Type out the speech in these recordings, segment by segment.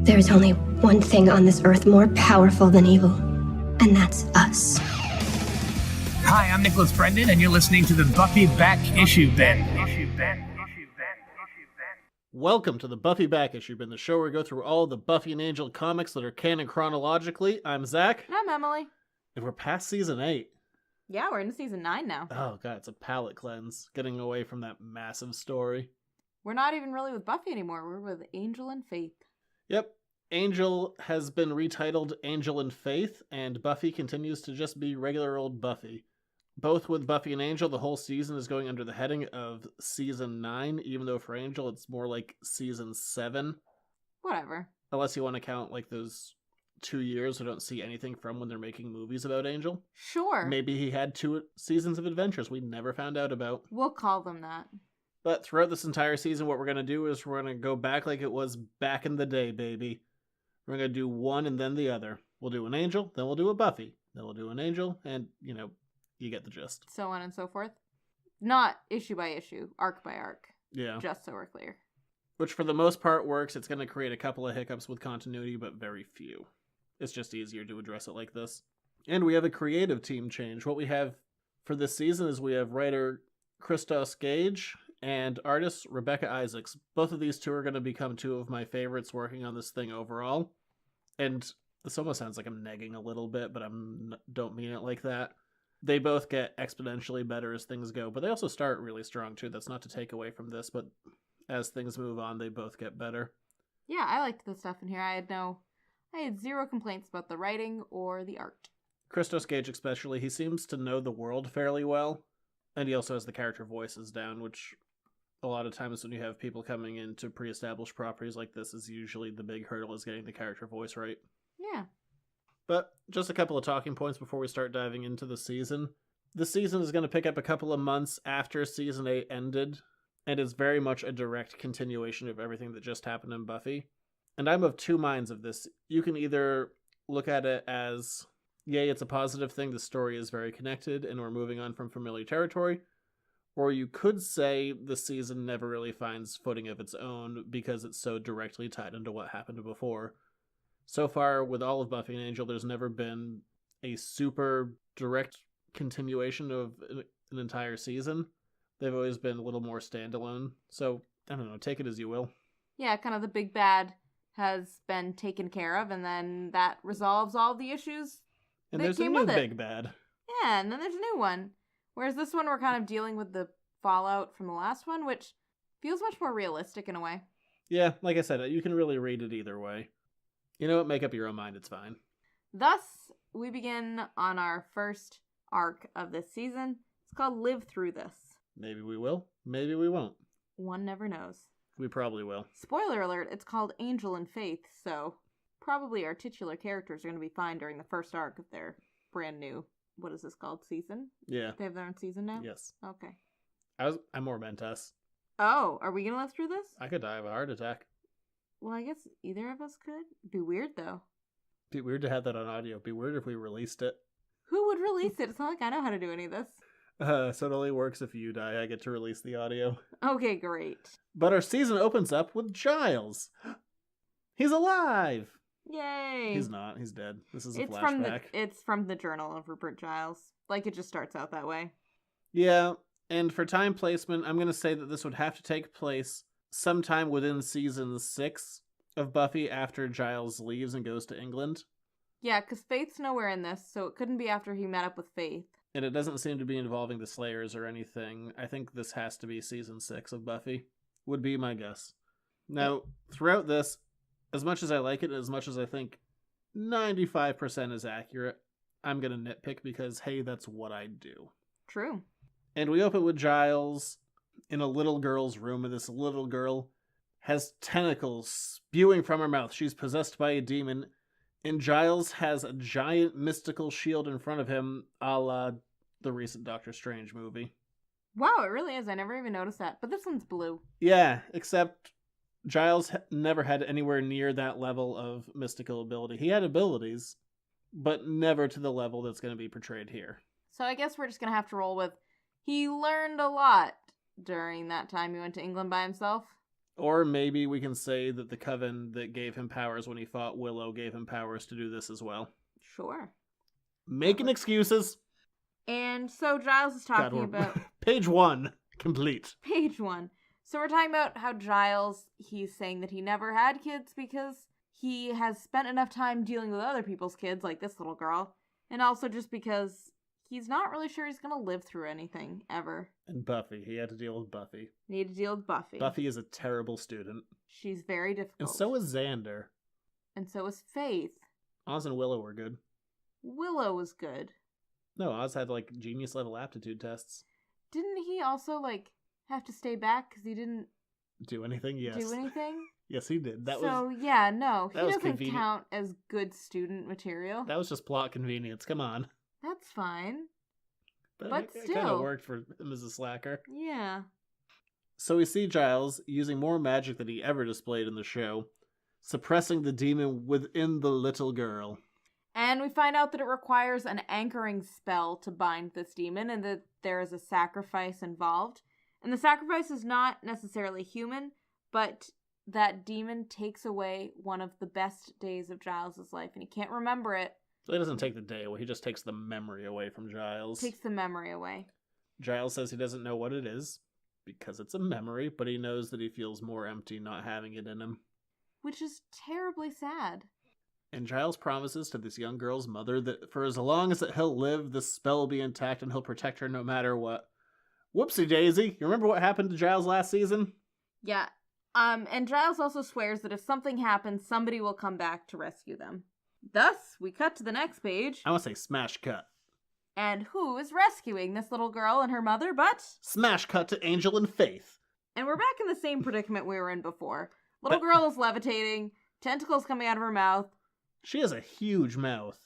There is only one thing on this earth more powerful than evil, and that's us. Hi, I'm Nicholas Brendan, and you're listening to the Buffy Back Issue Bin. Welcome to the Buffy Back Issue Bin, the show where we go through all of the Buffy and Angel comics that are canon chronologically. I'm Zach. And I'm Emily. And we're past season 8. Yeah, we're into season 9 now. Oh god, it's a palate cleanse, getting away from that massive story. We're not even really with Buffy anymore. We're with Angel and Faith. Yep. Angel has been retitled Angel and Faith, and Buffy continues to just be regular old Buffy. Both with Buffy and Angel, the whole season is going under the heading of Season 9, even though for Angel it's more like Season 7. Whatever. Unless you want to count like those 2 years we don't see anything from when they're making movies about Angel. Sure. Maybe he had 2 seasons of adventures we never found out about. We'll call them that. But throughout this entire season, what we're going to do is we're going to go back like it was back in the day, baby. We're going to do one and then the other. We'll do an Angel, then we'll do a Buffy. Then we'll do an Angel, and, you get the gist. So on and so forth. Not issue by issue, arc by arc. Yeah. Just so we're clear. Which for the most part works. It's going to create a couple of hiccups with continuity, but very few. It's just easier to address it like this. And we have a creative team change. What we have for this season is we have writer Christos Gage and artist Rebekah Isaacs. Both of these two are going to become 2 of my favorites working on this thing overall. And this almost sounds like I'm negging a little bit, but I don't mean it like that. They both get exponentially better as things go, but they also start really strong too. That's not to take away from this, but as things move on, they both get better. Yeah, I liked the stuff in here. I had 0 complaints about the writing or the art. Christos Gage especially, he seems to know the world fairly well, and he also has the character voices down, which a lot of times when you have people coming into pre-established properties like this is usually the big hurdle is getting the character voice right. Yeah. But just a couple of talking points before we start diving into the season. The season is going to pick up a couple of months after season 8 ended, and is very much a direct continuation of everything that just happened in Buffy. And I'm of 2 minds of this. You can either look at it as, yay, it's a positive thing, the story is very connected, and we're moving on from familiar territory. Or you could say the season never really finds footing of its own because it's so directly tied into what happened before. So far, with all of Buffy and Angel, there's never been a super direct continuation of an entire season. They've always been a little more standalone. So, I don't know, take it as you will. Yeah, kind of the big bad has been taken care of, and then that resolves all the issues And that there's a came new with it. big bad. Yeah, and then there's a new one. Whereas this one, we're kind of dealing with the fallout from the last one, which feels much more realistic in a way. Yeah, like I said, you can really read it either way. You know what? Make up your own mind. It's fine. Thus, we begin on our first arc of this season. It's called Live Through This. Maybe we will. Maybe we won't. One never knows. We probably will. Spoiler alert, it's called Angel and Faith, so probably our titular characters are going to be fine during the first arc of their brand new, what is this called, season? Yeah. They have their own season now? Yes. Okay. I'm more meant us. Oh, are we going to live through this? I could die of a heart attack. Well, I guess either of us could. Be weird, though. Be weird to have that on audio. Be weird if we released it. Who would release it? It's not like I know how to do any of this. So it only works if you die. I get to release the audio. Okay, great. But our season opens up with Giles. He's alive! Yay! He's not. He's dead. This is a It's flashback. it's from the Journal of Rupert Giles. Like, it just starts out that way. Yeah, and for time placement, I'm going to say that this would have to take place sometime within season 6 of Buffy after Giles leaves and goes to England. Yeah, because Faith's nowhere in this, so it couldn't be after he met up with Faith. And it doesn't seem to be involving the Slayers or anything. I think this has to be season 6 of Buffy. Would be my guess. Now, throughout this, as much as I like it, and as much as I think 95% is accurate, I'm going to nitpick because, hey, that's what I do. True. And we open with Giles in a little girl's room, and this little girl has tentacles spewing from her mouth. She's possessed by a demon, and Giles has a giant mystical shield in front of him, a la the recent Doctor Strange movie. Wow, it really is. I never even noticed that. But this one's blue. Yeah, except Giles never had anywhere near that level of mystical ability. He had abilities, but never to the level that's going to be portrayed here. So I guess we're just going to have to roll with, he learned a lot during that time he went to England by himself. Or maybe we can say that the coven that gave him powers when he fought Willow gave him powers to do this as well. Sure. Making excuses. And so Giles is talking about... Page 1, complete. Page 1. So we're talking about how Giles, he's saying that he never had kids because he has spent enough time dealing with other people's kids, like this little girl, and also just because he's not really sure he's going to live through anything, ever. And Buffy. He had to deal with Buffy. Need to deal with Buffy. Buffy is a terrible student. She's very difficult. And so is Xander. And so is Faith. Oz and Willow were good. Willow was good. No, Oz had, genius level aptitude tests. Didn't he also, have to stay back because he didn't... Do anything? Yes. Do anything? Yes, he did. He doesn't count as good student material. That was just plot convenience. Come on. That's fine. But it still. kind of worked for him as a slacker. Yeah. So we see Giles using more magic than he ever displayed in the show, suppressing the demon within the little girl. And we find out that it requires an anchoring spell to bind this demon, and that there is a sacrifice involved. And the sacrifice is not necessarily human, but that demon takes away one of the best days of Giles' life, and he can't remember it. So he doesn't take the day away, he just takes the memory away from Giles. Takes the memory away. Giles says he doesn't know what it is, because it's a memory, but he knows that he feels more empty not having it in him. Which is terribly sad. And Giles promises to this young girl's mother that for as long as he'll live, the spell will be intact and he'll protect her no matter what. Whoopsie daisy, you remember what happened to Giles last season? Yeah. And Giles also swears that if something happens, somebody will come back to rescue them. Thus, we cut to the next page. I want to say smash cut. And who is rescuing this little girl and her mother but... Smash cut to Angel and Faith. And we're back in the same predicament we were in before. Little girl is levitating, tentacles coming out of her mouth. She has a huge mouth.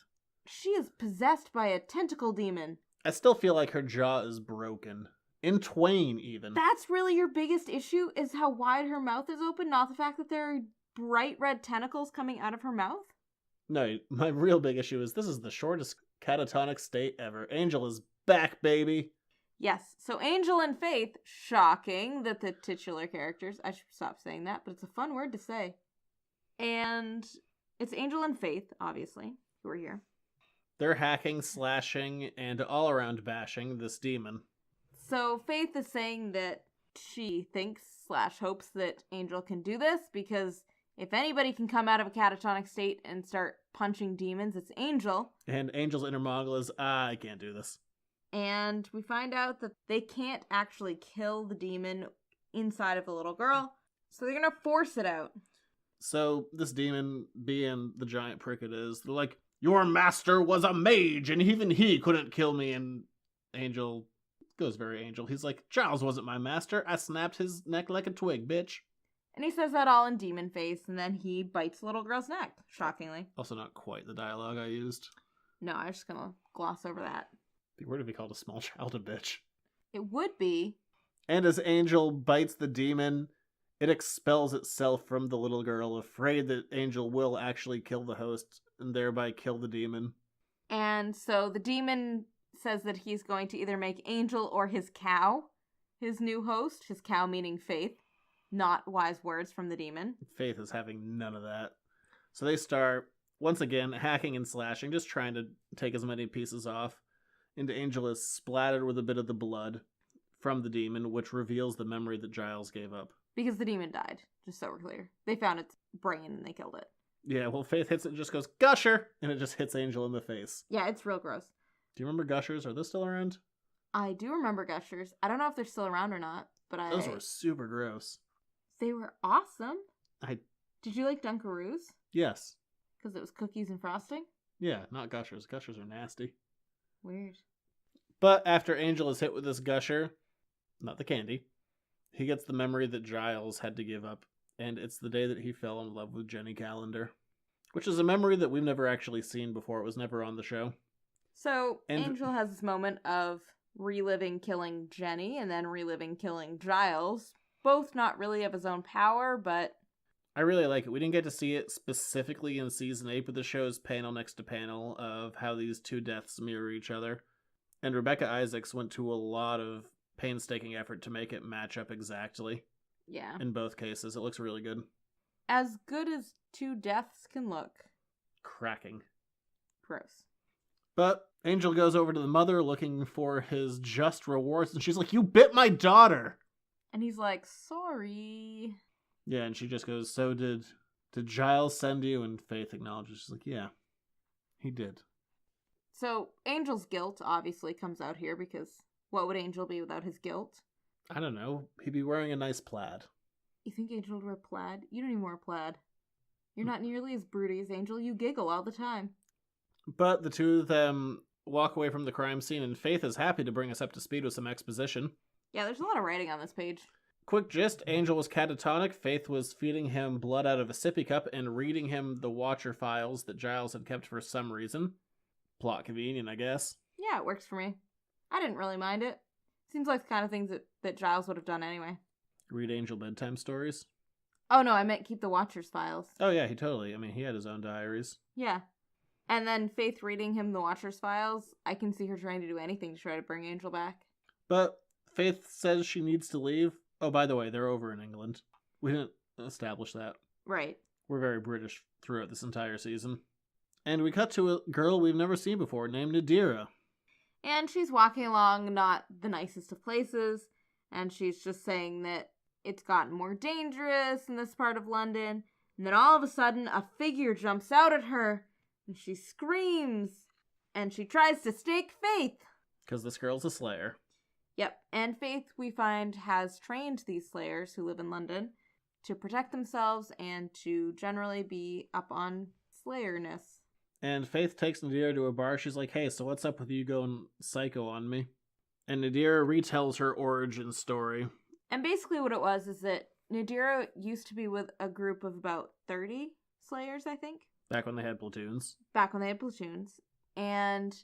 She is possessed by a tentacle demon. I still feel like her jaw is broken. In twain, even. That's really your biggest issue, is how wide her mouth is open, not the fact that there are bright red tentacles coming out of her mouth? No, my real big issue is this is the shortest catatonic state ever. Angel is back, baby. Yes, so Angel and Faith, shocking that the titular characters, I should stop saying that, but it's a fun word to say. And it's Angel and Faith, obviously, who are here. They're hacking, slashing, and all-around bashing this demon. So Faith is saying that she thinks / hopes that Angel can do this, because if anybody can come out of a catatonic state and start punching demons, it's Angel. And Angel's inner monologue is, I can't do this. And we find out that they can't actually kill the demon inside of the little girl, so they're gonna force it out. So this demon, being the giant prick it is, they're like, your master was a mage, and even he couldn't kill me. And Angel goes very Angel. He's like, Giles wasn't my master. I snapped his neck like a twig, bitch. And he says that all in demon face, and then he bites the little girl's neck, shockingly. Also not quite the dialogue I used. No, I'm just gonna gloss over that. It'd be weird if he called a small child a bitch. It would be. And as Angel bites the demon, it expels itself from the little girl, afraid that Angel will actually kill the host and thereby kill the demon. And so the demon says that he's going to either make Angel or his cow his new host, his cow meaning Faith, not wise words from the demon. Faith is having none of that. So they start, once again, hacking and slashing, just trying to take as many pieces off. And Angel is splattered with a bit of the blood from the demon, which reveals the memory that Giles gave up. Because the demon died, just so we're clear. They found its brain and they killed it. Yeah, well, Faith hits it and just goes, Gusher! And it just hits Angel in the face. Yeah, it's real gross. Do you remember Gushers? Are those still around? I do remember Gushers. I don't know if they're still around or not, but Those were super gross. They were awesome. Did you like Dunkaroos? Yes. Because it was cookies and frosting? Yeah, not Gushers. Gushers are nasty. Weird. But after Angel is hit with this Gusher, not the candy, he gets the memory that Giles had to give up, and it's the day that he fell in love with Jenny Calendar, which is a memory that we've never actually seen before. It was never on the show. So Angel has this moment of reliving killing Jenny and then reliving killing Giles, both not really of his own power, but... I really like it. We didn't get to see it specifically in Season 8, but the show's panel next to panel of how these two deaths mirror each other. And Rebekah Isaacs went to a lot of painstaking effort to make it match up exactly. Yeah. in both cases. It looks really good. As good as 2 deaths can look. Cracking. Gross. But Angel goes over to the mother looking for his just rewards, and she's like, "You bit my daughter!" And he's like, sorry. Yeah, and she just goes, "So did Giles send you?" And Faith acknowledges. She's like, "Yeah, he did." So Angel's guilt obviously comes out here, because what would Angel be without his guilt? I don't know. He'd be wearing a nice plaid. You think Angel would wear plaid? You don't even wear plaid. You're not nearly as broody as Angel. You giggle all the time. But the two of them walk away from the crime scene, and Faith is happy to bring us up to speed with some exposition. Yeah, there's a lot of writing on this page. Quick gist, Angel was catatonic. Faith was feeding him blood out of a sippy cup and reading him the Watcher files that Giles had kept for some reason. Plot convenient, I guess. Yeah, it works for me. I didn't really mind it. Seems like the kind of things that Giles would have done anyway. Read Angel bedtime stories? Oh no, I meant keep the Watcher's files. Oh yeah, he totally. I mean, he had his own diaries. Yeah. And then Faith reading him the Watcher's files, I can see her trying to do anything to try to bring Angel back. But Faith says she needs to leave. Oh, by the way, they're over in England. We didn't establish that. Right. We're very British throughout this entire season. And we cut to a girl we've never seen before named Nadira. And she's walking along not the nicest of places, and she's just saying that it's gotten more dangerous in this part of London, and then all of a sudden a figure jumps out at her, and she screams, and she tries to stake Faith. Because this girl's a slayer. Yep, and Faith, we find, has trained these slayers who live in London to protect themselves and to generally be up on slayerness. And Faith takes Nadira to a bar. She's like, "Hey, so what's up with you going psycho on me?" And Nadira retells her origin story. And basically what it was is that Nadira used to be with a group of about 30 slayers, I think. Back when they had platoons. And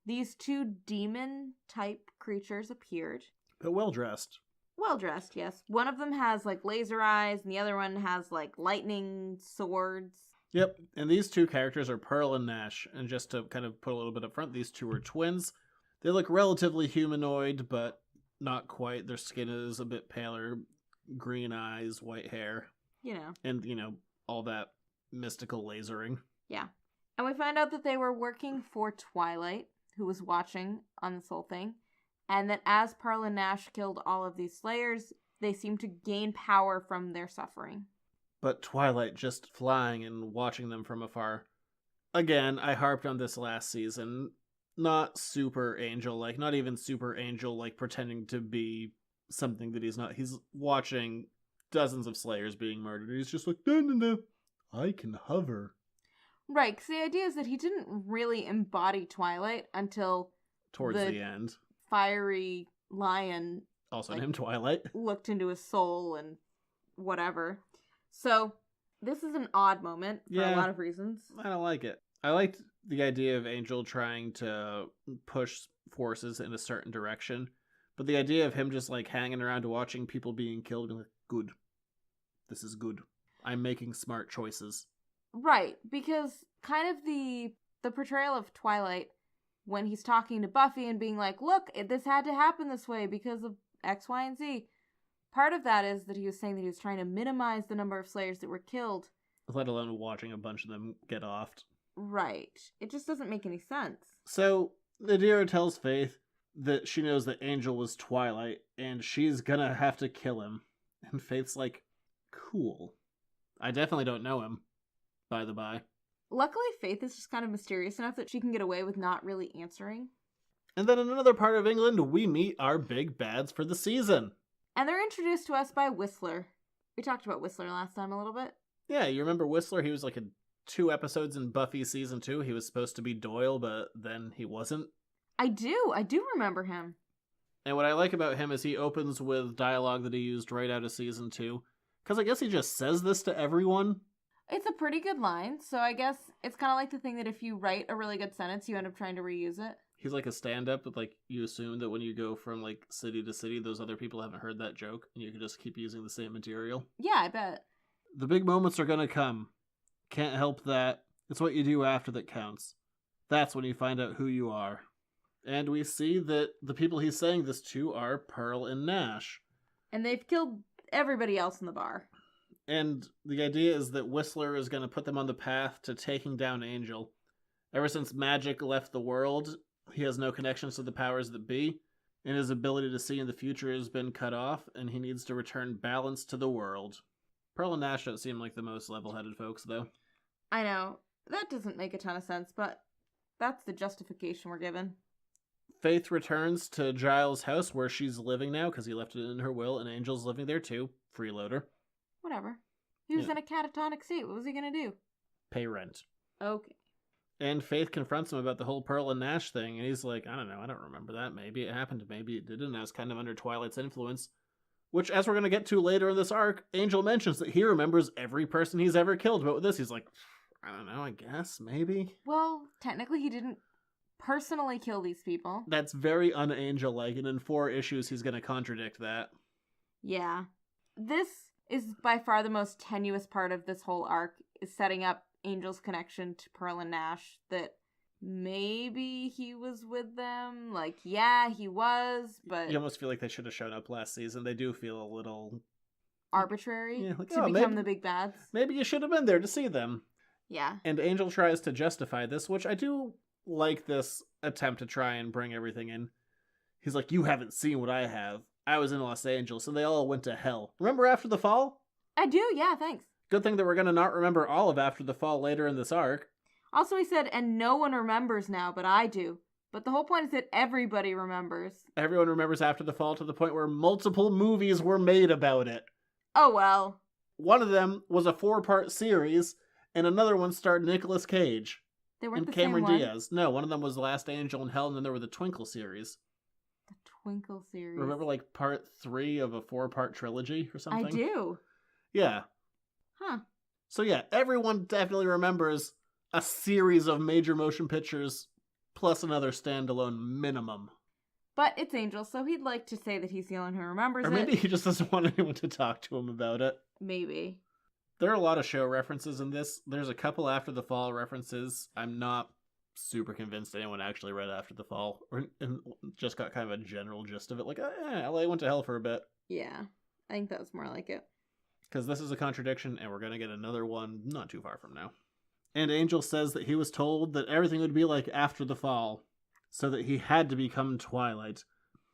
these 2 demon-type creatures appeared. But well-dressed. Well-dressed, yes. One of them has, like, laser eyes, and the other one has, like, lightning swords. Yep, and these 2 characters are Pearl and Nash. And just to kind of put a little bit up front, these 2 are twins. They look relatively humanoid, but not quite. Their skin is a bit paler. Green eyes, white hair. You know. And, all that mystical lasering. Yeah. And we find out that they were working for Twilight, who was watching on this whole thing. And that as Pearl and Nash killed all of these slayers, they seemed to gain power from their suffering. But Twilight just flying and watching them from afar. Again, I harped on this last season. Not super angel-like, not even super angel-like pretending to be something that he's not. He's watching dozens of slayers being murdered. He's just like, no, I can hover. Right, because the idea is that he didn't really embody Twilight until Towards the end. Fiery lion Also named Twilight. Looked into his soul and whatever. So, this is an odd moment for a lot of reasons. I don't like it. I liked the idea of Angel trying to push forces in a certain direction, but the idea of him just like hanging around watching people being killed, being like, good. This is good. I'm making smart choices. Right, because kind of the portrayal of Twilight when he's talking to Buffy and being like, look, this had to happen this way because of X, Y, and Z. Part of that is that he was saying that he was trying to minimize the number of slayers that were killed. Let alone watching a bunch of them get offed. Right. It just doesn't make any sense. So, Nadira tells Faith that she knows that Angel was Twilight, and she's gonna have to kill him. And Faith's like, cool. I definitely don't know him, by the by. Luckily, Faith is just kind of mysterious enough that she can get away with not really answering. And then in another part of England, we meet our big bads for the season. And they're introduced to us by Whistler. We talked about Whistler last time a little bit. Yeah, you remember Whistler? He was like in 2 episodes in Buffy season 2. He was supposed to be Doyle, but then he wasn't. I do remember him. And what I like about him is he opens with dialogue that he used right out of season 2. Because I guess he just says this to everyone. It's a pretty good line, so I guess it's kind of like the thing that if you write a really good sentence, you end up trying to reuse it. He's like a stand-up, but like you assume that when you go from like city to city, those other people haven't heard that joke, and you can just keep using the same material. Yeah, I bet. The big moments are gonna come. Can't help that. It's what you do after that counts. That's when you find out who you are. And we see that the people he's saying this to are Pearl and Nash. And they've killed everybody else in the bar. And the idea is that Whistler is going to put them on the path to taking down Angel. Ever since magic left the world, he has no connections to the powers that be, and his ability to see in the future has been cut off, and he needs to return balance to the world. Pearl and Nash don't seem like the most level-headed folks, though. I know. That doesn't make a ton of sense, but that's the justification we're given. Faith returns to Giles' house where she's living now, because he left it in her will, and Angel's living there too. Freeloader. Whatever. He was in a catatonic state. What was he going to do? Pay rent. Okay. And Faith confronts him about the whole Pearl and Nash thing, and he's like, I don't know, I don't remember that. Maybe it happened, maybe it didn't. I was kind of under Twilight's influence. Which, as we're going to get to later in this arc, Angel mentions that he remembers every person he's ever killed. But with this, he's like, I don't know, I guess, maybe? Well, technically he didn't personally kill these people. That's very un-Angel-like, and in 4 issues he's going to contradict that. Yeah. This is by far the most tenuous part of this whole arc, is setting up Angel's connection to Pearl and Nash, that maybe he was with them. Like, yeah, he was, but... You almost feel like they should have shown up last season. They do feel a little... arbitrary? Yeah, like, to become maybe, the big bads? Maybe you should have been there to see them. Yeah. And Angel tries to justify this, which I do like this attempt to try and bring everything in. He's like, you haven't seen what I have. I was in Los Angeles, so they all went to hell. Remember After the Fall? I do, yeah, thanks. Good thing that we're going to not remember all of After the Fall later in this arc. Also, he said, and no one remembers now, but I do. But the whole point is that everybody remembers. Everyone remembers After the Fall to the point where multiple movies were made about it. Oh, well. One of them was a 4-part series, and another one starred Nicolas Cage. They weren't and the Cameron same one? Diaz. No, one of them was Last Angel in Hell, and then there were the Twinkle series. The Twinkle series. Remember, like, part 3 of a 4-part trilogy or something? I do. Yeah. Huh. So yeah, everyone definitely remembers a series of major motion pictures plus another standalone minimum. But it's Angel, so he'd like to say that he's the only one who remembers Or maybe he just doesn't want anyone to talk to him about it. Maybe. There are a lot of show references in this. There's a couple After the Fall references. I'm not super convinced anyone actually read After the Fall, and just got kind of a general gist of it. Like, LA went to hell for a bit. Yeah, I think that's more like it. Because this is a contradiction, and we're going to get another one not too far from now. And Angel says that he was told that everything would be like After the Fall, so that he had to become Twilight.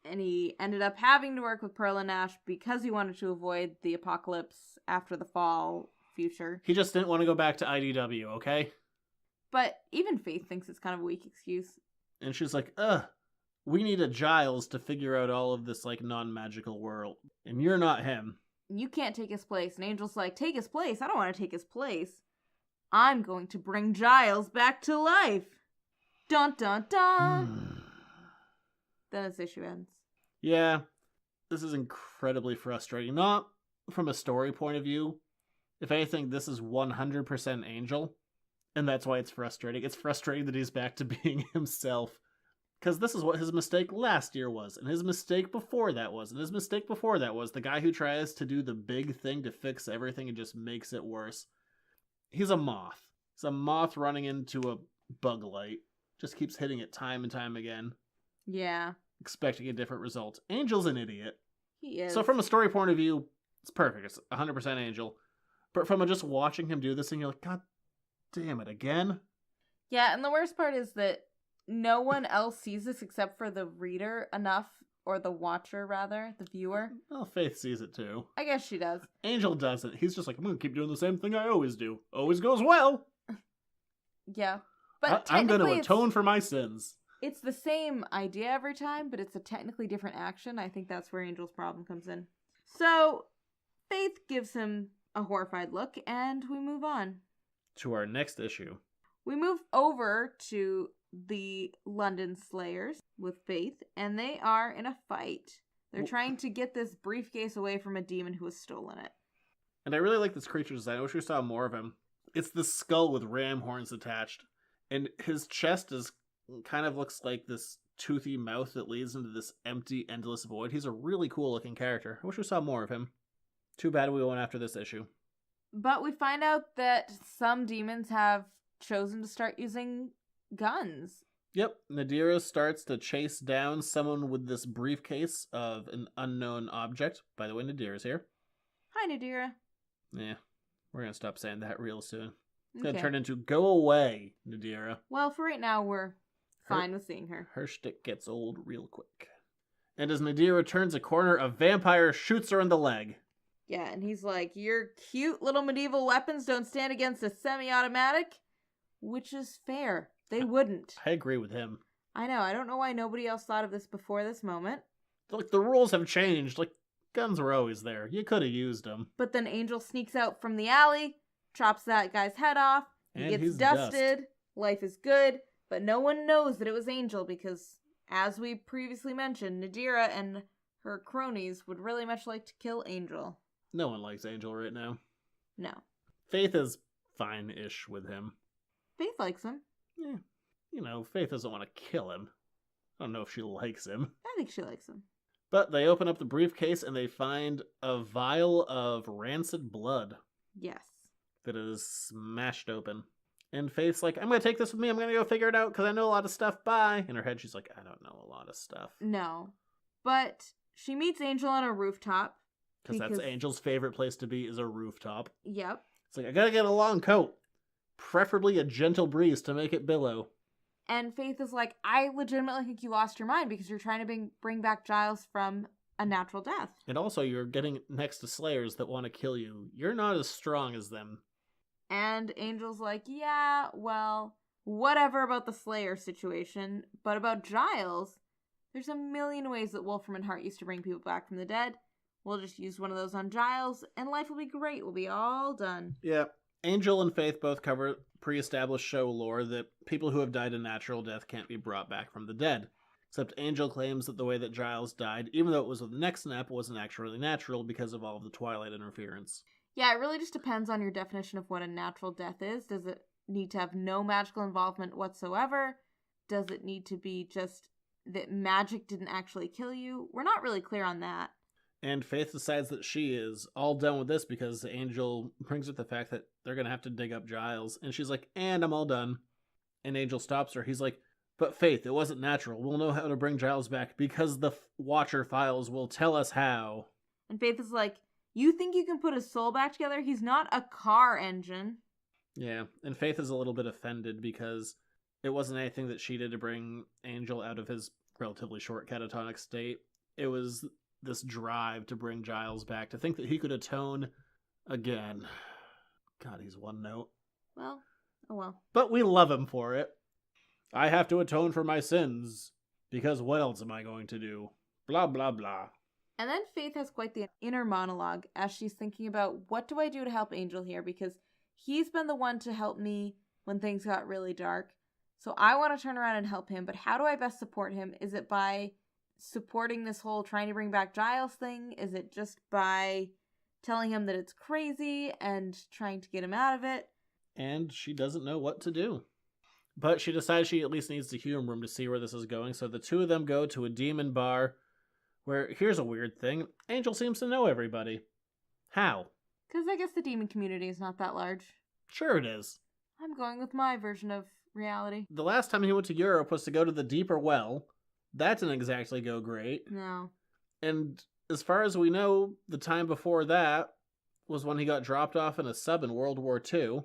And he ended up having to work with Pearl and Nash because he wanted to avoid the apocalypse after the fall future. He just didn't want to go back to IDW, okay? But even Faith thinks it's kind of a weak excuse. And she's like, we need a Giles to figure out all of this, like, non-magical world. And you're not him. You can't take his place. And Angel's like, take his place? I don't want to take his place. I'm going to bring Giles back to life. Dun dun dun. Then this issue ends. Yeah, this is incredibly frustrating. Not from a story point of view. If anything, this is 100% Angel. And that's why it's frustrating. It's frustrating that he's back to being himself. Because this is what his mistake last year was. And his mistake before that was. And his mistake before that was the guy who tries to do the big thing to fix everything and just makes it worse. He's a moth. He's a moth running into a bug light. Just keeps hitting it time and time again. Yeah. Expecting a different result. Angel's an idiot. He is. So from a story point of view, it's perfect. It's 100% Angel. But from just watching him do this thing, you're like, God damn it, again? Yeah, and the worst part is that no one else sees this except for the reader enough, or the watcher, rather, the viewer. Well, Faith sees it too. I guess she does. Angel doesn't. He's just like, I'm going to keep doing the same thing I always do. Always goes well. Yeah. But I'm going to atone for my sins. It's the same idea every time, but it's a technically different action. I think that's where Angel's problem comes in. So, Faith gives him a horrified look, and we move on. To our next issue. We move over to the London Slayers with Faith, and they are in a fight. They're trying to get this briefcase away from a demon who has stolen it. And I really like this creature design. I wish we saw more of him. It's the skull with ram horns attached. And his chest kind of looks like this toothy mouth that leads into this empty, endless void. He's a really cool looking character. I wish we saw more of him. Too bad we went after this issue. But we find out that some demons have chosen to start using guns. Yep, Nadira starts to chase down someone with this briefcase of an unknown object. By the way, Nadira's here. Bye, Nadira. Yeah, we're gonna stop saying that real soon. It's Okay. gonna turn into "Go away, Nadira." Well, for right now, we're fine with seeing her. Her shtick gets old real quick. And as Nadira turns a corner, a vampire shoots her in the leg. Yeah, and he's like, your cute little medieval weapons don't stand against a semi-automatic? Which is fair. They wouldn't. I agree with him. I know. I don't know why nobody else thought of this before this moment. Like, the rules have changed. Like, guns were always there. You could have used them. But then Angel sneaks out from the alley, chops that guy's head off, he And gets he's dusted, dust. life is good, but no one knows that it was Angel because, as we previously mentioned, Nadira and her cronies would really much like to kill Angel. No one likes Angel right now. No. Faith is fine-ish with him. Faith likes him. Yeah. You know, Faith doesn't want to kill him. I don't know if she likes him. I think she likes him. But they open up the briefcase and they find a vial of rancid blood Yes. that is smashed open. And Faith's like, I'm going to take this with me. I'm going to go figure it out because I know a lot of stuff. Bye. In her head, she's like, I don't know a lot of stuff. No. But she meets Angel on a rooftop. Because that's Angel's favorite place to be, is a rooftop. Yep. It's like, I got to get a long coat. Preferably a gentle breeze to make it billow. And Faith is like, I legitimately think you lost your mind because you're trying to bring back Giles from a natural death. And also, you're getting next to Slayers that want to kill you. You're not as strong as them. And Angel's like, yeah, well, whatever about the Slayer situation, but about Giles, there's a million ways that Wolfram and Hart used to bring people back from the dead. We'll just use one of those on Giles, and life will be great. We'll be all done. Yeah. Angel and Faith both cover pre-established show lore that people who have died a natural death can't be brought back from the dead. Except Angel claims that the way that Giles died, even though it was with neck snap, wasn't actually natural because of all of the Twilight interference. Yeah, it really just depends on your definition of what a natural death is. Does it need to have no magical involvement whatsoever? Does it need to be just that magic didn't actually kill you? We're not really clear on that. And Faith decides that she is all done with this because Angel brings up the fact that they're going to have to dig up Giles. And she's like, and I'm all done. And Angel stops her. He's like, but Faith, it wasn't natural. We'll know how to bring Giles back because the Watcher files will tell us how. And Faith is like, you think you can put his soul back together? He's not a car engine. Yeah, and Faith is a little bit offended because it wasn't anything that she did to bring Angel out of his relatively short catatonic state. It was this drive to bring Giles back, to think that he could atone again. God, he's one note. Well, oh well. But we love him for it. I have to atone for my sins, because what else am I going to do? Blah, blah, blah. And then Faith has quite the inner monologue as she's thinking about, what do I do to help Angel here? Because he's been the one to help me when things got really dark. So I want to turn around and help him, but how do I best support him? Is it by supporting this whole trying to bring back Giles thing? Is it just by telling him that it's crazy and trying to get him out of it? And she doesn't know what to do. But she decides she at least needs the humor room to see where this is going, so the two of them go to a demon bar where, here's a weird thing, Angel seems to know everybody. How? Because I guess the demon community is not that large. Sure it is. I'm going with my version of reality. The last time he went to Europe was to go to the Deeper Well. That didn't exactly go great. No. And as far as we know, the time before that was when he got dropped off in a sub in World War II.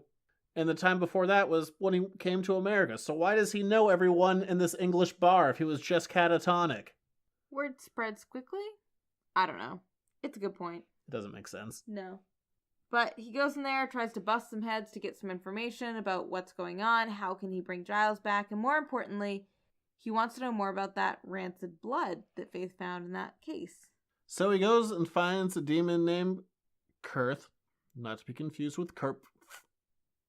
And the time before that was when he came to America. So why does he know everyone in this English bar if he was just catatonic? Word spreads quickly? I don't know. It's a good point. It doesn't make sense. No. But he goes in there, tries to bust some heads to get some information about what's going on, how can he bring Giles back, and more importantly, he wants to know more about that rancid blood that Faith found in that case. So he goes and finds a demon named Kurth, not to be confused with Kerp.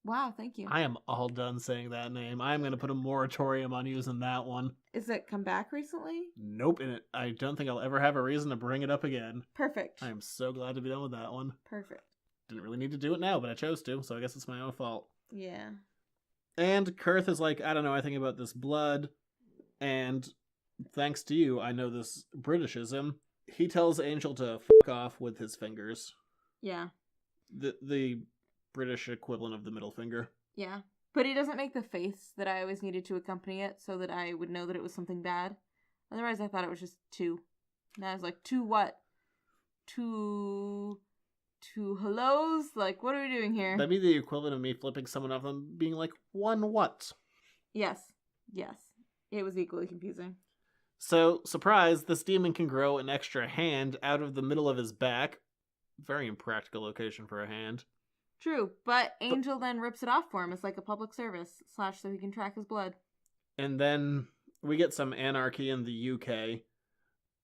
Wow, thank you. I am all done saying that name. I'm going to put a moratorium on using that one. Is it come back recently? Nope, and I don't think I'll ever have a reason to bring it up again. Perfect. I am so glad to be done with that one. Perfect. Didn't really need to do it now, but I chose to, so I guess it's my own fault. Yeah. And Kurth is like, I don't know anything about this blood, and thanks to you, I know this Britishism. He tells Angel to fuck off with his fingers. Yeah. The British equivalent of the middle finger. Yeah. But he doesn't make the face that I always needed to accompany it so that I would know that it was something bad. Otherwise, I thought it was just two. And I was like, two what? Two two hellos? Like, what are we doing here? That'd be the equivalent of me flipping someone off and being like, one what? Yes. It was equally confusing. So, surprise, this demon can grow an extra hand out of the middle of his back. Very impractical location for a hand. True, but Angel then rips it off for him as like a public service, / so he can track his blood. And then we get some anarchy in the UK.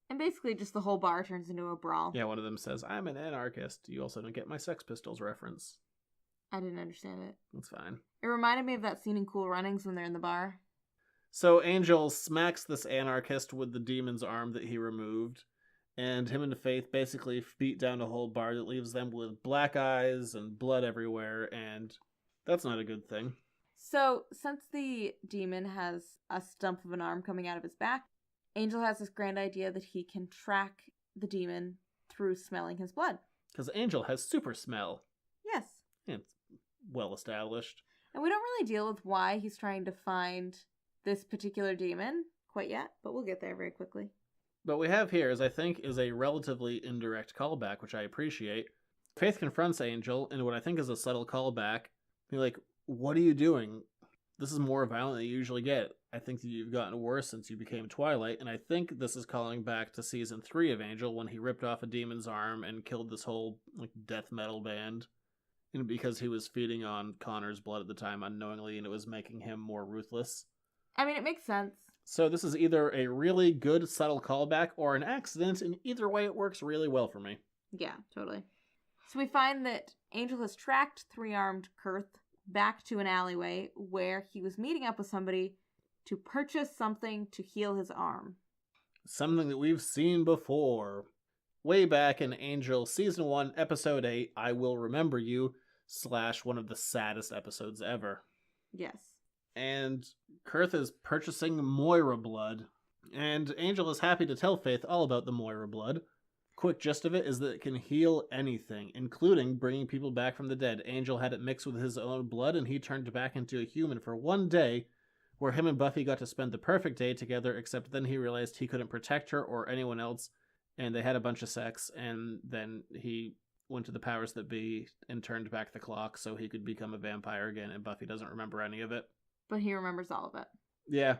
And basically just the whole bar turns into a brawl. Yeah, one of them says, I'm an anarchist. You also don't get my Sex Pistols reference. I didn't understand it. That's fine. It reminded me of that scene in Cool Runnings when they're in the bar. So Angel smacks this anarchist with the demon's arm that he removed. And him and Faith basically beat down a whole bar that leaves them with black eyes and blood everywhere, and that's not a good thing. So, since the demon has a stump of an arm coming out of his back, Angel has this grand idea that he can track the demon through smelling his blood. Because Angel has super smell. Yes. And it's well established. And we don't really deal with why he's trying to find this particular demon quite yet, but we'll get there very quickly. What we have here is a relatively indirect callback, which I appreciate. Faith confronts Angel in what I think is a subtle callback. You're like, what are you doing? This is more violent than you usually get. I think that you've gotten worse since you became Twilight, and I think this is calling back to season 3 of Angel when he ripped off a demon's arm and killed this whole death metal band. And because he was feeding on Connor's blood at the time unknowingly, and it was making him more ruthless. I mean, it makes sense. So this is either a really good subtle callback or an accident, and either way it works really well for me. Yeah, totally. So we find that Angel has tracked three-armed Kurth back to an alleyway where he was meeting up with somebody to purchase something to heal his arm. Something that we've seen before. Way back in Angel Season 1, Episode 8, I Will Remember You, / one of the saddest episodes ever. Yes. And Kurth is purchasing Moira blood, and Angel is happy to tell Faith all about the Moira blood. Quick gist of it is that it can heal anything, including bringing people back from the dead. Angel had it mixed with his own blood, and he turned back into a human for one day, where him and Buffy got to spend the perfect day together, except then he realized he couldn't protect her or anyone else, and they had a bunch of sex, and then he went to the powers that be and turned back the clock so he could become a vampire again, and Buffy doesn't remember any of it. But he remembers all of it. Yeah.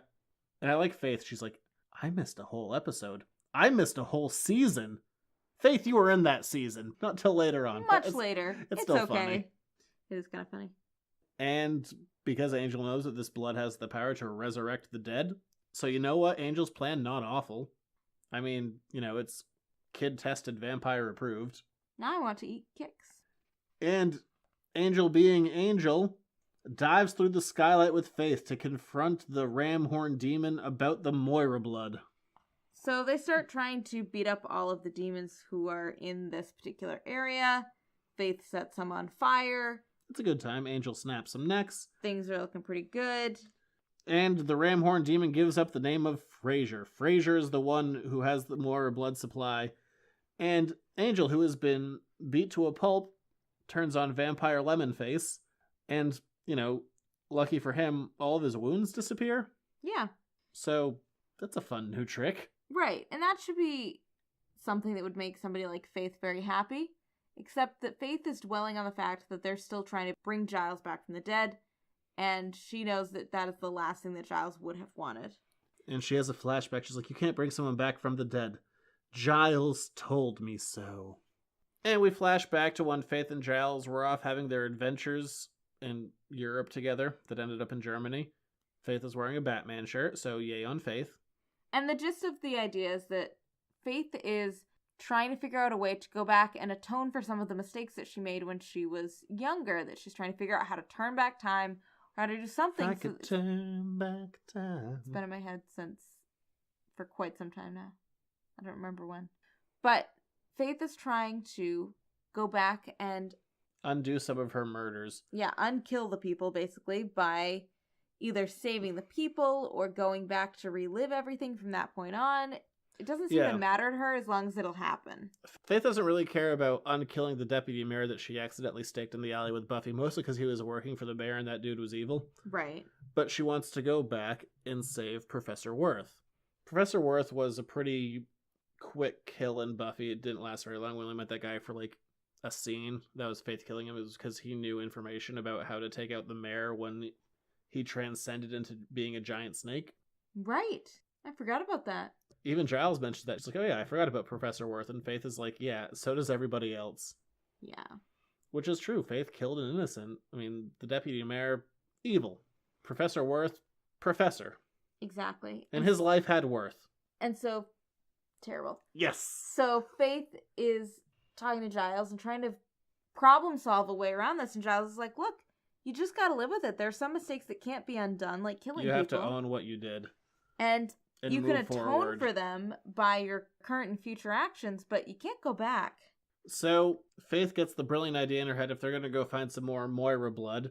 And I like Faith. She's like, I missed a whole episode. I missed a whole season. Faith, you were in that season. Not till later on. Much later. It's still still okay. funny. It is kind of funny. And because Angel knows that this blood has the power to resurrect the dead, so you know what? Angel's plan, not awful. I mean, it's kid-tested, vampire-approved. Now I want to eat kicks. And Angel being Angel dives through the skylight with Faith to confront the Ramhorn demon about the Moira blood. So they start trying to beat up all of the demons who are in this particular area. Faith sets some on fire. It's a good time. Angel snaps some necks. Things are looking pretty good. And the Ramhorn demon gives up the name of Frasier. Frasier is the one who has the Moira blood supply. And Angel, who has been beat to a pulp, turns on Vampire Lemonface. And lucky for him, all of his wounds disappear. Yeah. So, that's a fun new trick. Right, and that should be something that would make somebody like Faith very happy. Except that Faith is dwelling on the fact that they're still trying to bring Giles back from the dead. And she knows that that is the last thing that Giles would have wanted. And she has a flashback. She's like, you can't bring someone back from the dead. Giles told me so. And we flash back to when Faith and Giles were off having their adventures in Europe together that ended up in Germany. Faith is wearing a Batman shirt, so yay on Faith. And the gist of the idea is that Faith is trying to figure out a way to go back and atone for some of the mistakes that she made when she was younger, that she's trying to figure out how to turn back time, or how to do something. I could turn back time. It's been in my head for quite some time now. I don't remember when. But Faith is trying to go back and undo some of her murders. Yeah, unkill the people, basically, by either saving the people or going back to relive everything from that point on. It doesn't seem to matter to her as long as it'll happen. Faith doesn't really care about unkilling the deputy mayor that she accidentally staked in the alley with Buffy, mostly because he was working for the mayor and that dude was evil. Right. But she wants to go back and save Professor Worth. Professor Worth was a pretty quick kill in Buffy. It didn't last very long. We only met that guy for a scene that was Faith killing him, it was because he knew information about how to take out the mayor when he transcended into being a giant snake. Right. I forgot about that. Even Giles mentioned that. She's like, oh yeah, I forgot about Professor Worth. And Faith is like, yeah, so does everybody else. Yeah. Which is true. Faith killed an innocent. I mean, the deputy mayor, evil. Professor Worth, professor. Exactly. And his life had worth. And so, terrible. Yes. So Faith is talking to Giles and trying to problem solve a way around this. And Giles is like, look, you just gotta live with it. There are some mistakes that can't be undone, like killing people. You have to own what you did. And you can atone forward for them by your current and future actions, but you can't go back. So Faith gets the brilliant idea in her head, if they're going to go find some more Moira blood,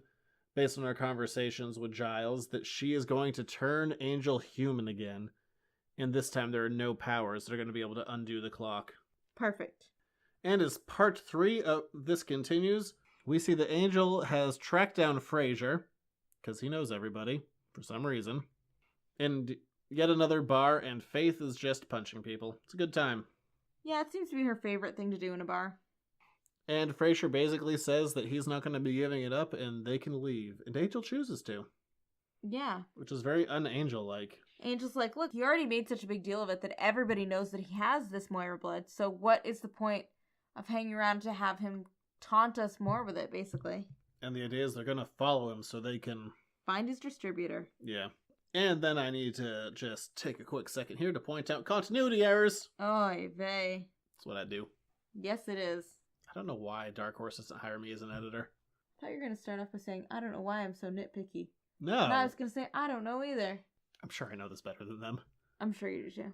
based on our conversations with Giles, that she is going to turn Angel human again. And this time there are no powers that are going to be able to undo the clock. Perfect. And as part 3 of this continues, we see that Angel has tracked down Frasier, because he knows everybody, for some reason. And yet another bar, and Faith is just punching people. It's a good time. Yeah, it seems to be her favorite thing to do in a bar. And Frasier basically says that he's not going to be giving it up, and they can leave. And Angel chooses to. Yeah. Which is very un-Angel-like. Angel's like, look, he already made such a big deal of it that everybody knows that he has this Moira blood, so what is the point of hanging around to have him taunt us more with it, basically? And the idea is they're going to follow him so they can find his distributor. Yeah. And then I need to just take a quick second here to point out continuity errors. Oy vey. That's what I do. Yes, it is. I don't know why Dark Horse doesn't hire me as an editor. I thought you were going to start off by saying, I don't know why I'm so nitpicky. No. And I was going to say, I don't know either. I'm sure I know this better than them. I'm sure you do too.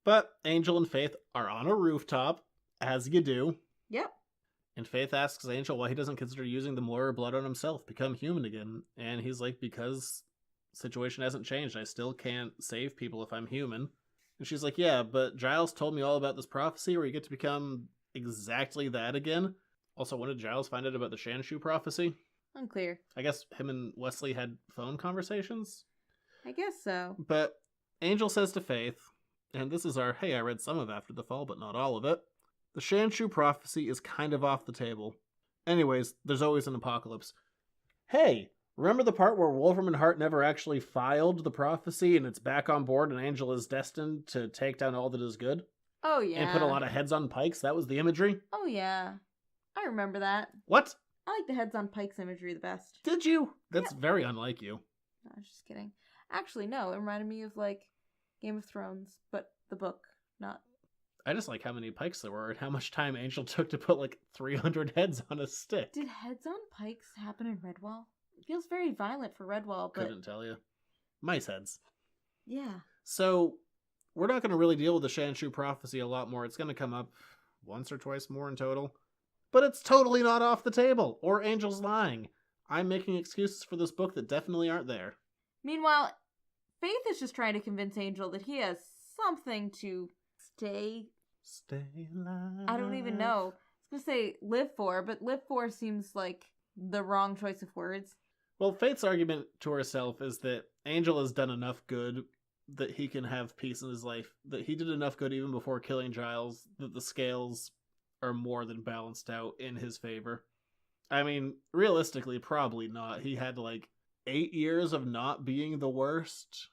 But Angel and Faith are on a rooftop, as you do. Yep. And Faith asks Angel why he doesn't consider using the Moira blood on himself, become human again. And he's like, because situation hasn't changed. I still can't save people if I'm human. And she's like, yeah, but Giles told me all about this prophecy where you get to become exactly that again. Also, when did Giles find out about the Shanshu prophecy? Unclear. I guess him and Wesley had phone conversations? I guess so. But Angel says to Faith, and this is our, hey, I read some of After the Fall, but not all of it. The Shanshu prophecy is kind of off the table. Anyways, there's always an apocalypse. Hey, remember the part where Wolfram and Hart never actually filed the prophecy and it's back on board and Angel is destined to take down all that is good? Oh, yeah. And put a lot of heads on pikes? That was the imagery? Oh, yeah. I remember that. What? I like the heads on pikes imagery the best. Did you? That's very unlike you. No, I was just kidding. Actually, no. It reminded me of, like, Game of Thrones, but the book, not... I just like how many pikes there were and how much time Angel took to put, like, 300 heads on a stick. Did heads on pikes happen in Redwall? It feels very violent for Redwall, but... Couldn't tell you. Mice heads. Yeah. So, we're not going to really deal with the Shanshu prophecy a lot more. It's going to come up once or twice more in total. But it's totally not off the table, or Angel's lying. I'm making excuses for this book that definitely aren't there. Meanwhile, Faith is just trying to convince Angel that he has something to stay alive. I don't even know. I was going to say live for, but live for seems like the wrong choice of words. Well, Faith's argument to herself is that Angel has done enough good that he can have peace in his life, that he did enough good even before killing Giles, that the scales are more than balanced out in his favor. I mean, realistically, probably not. He had like 8 years of not being the worst,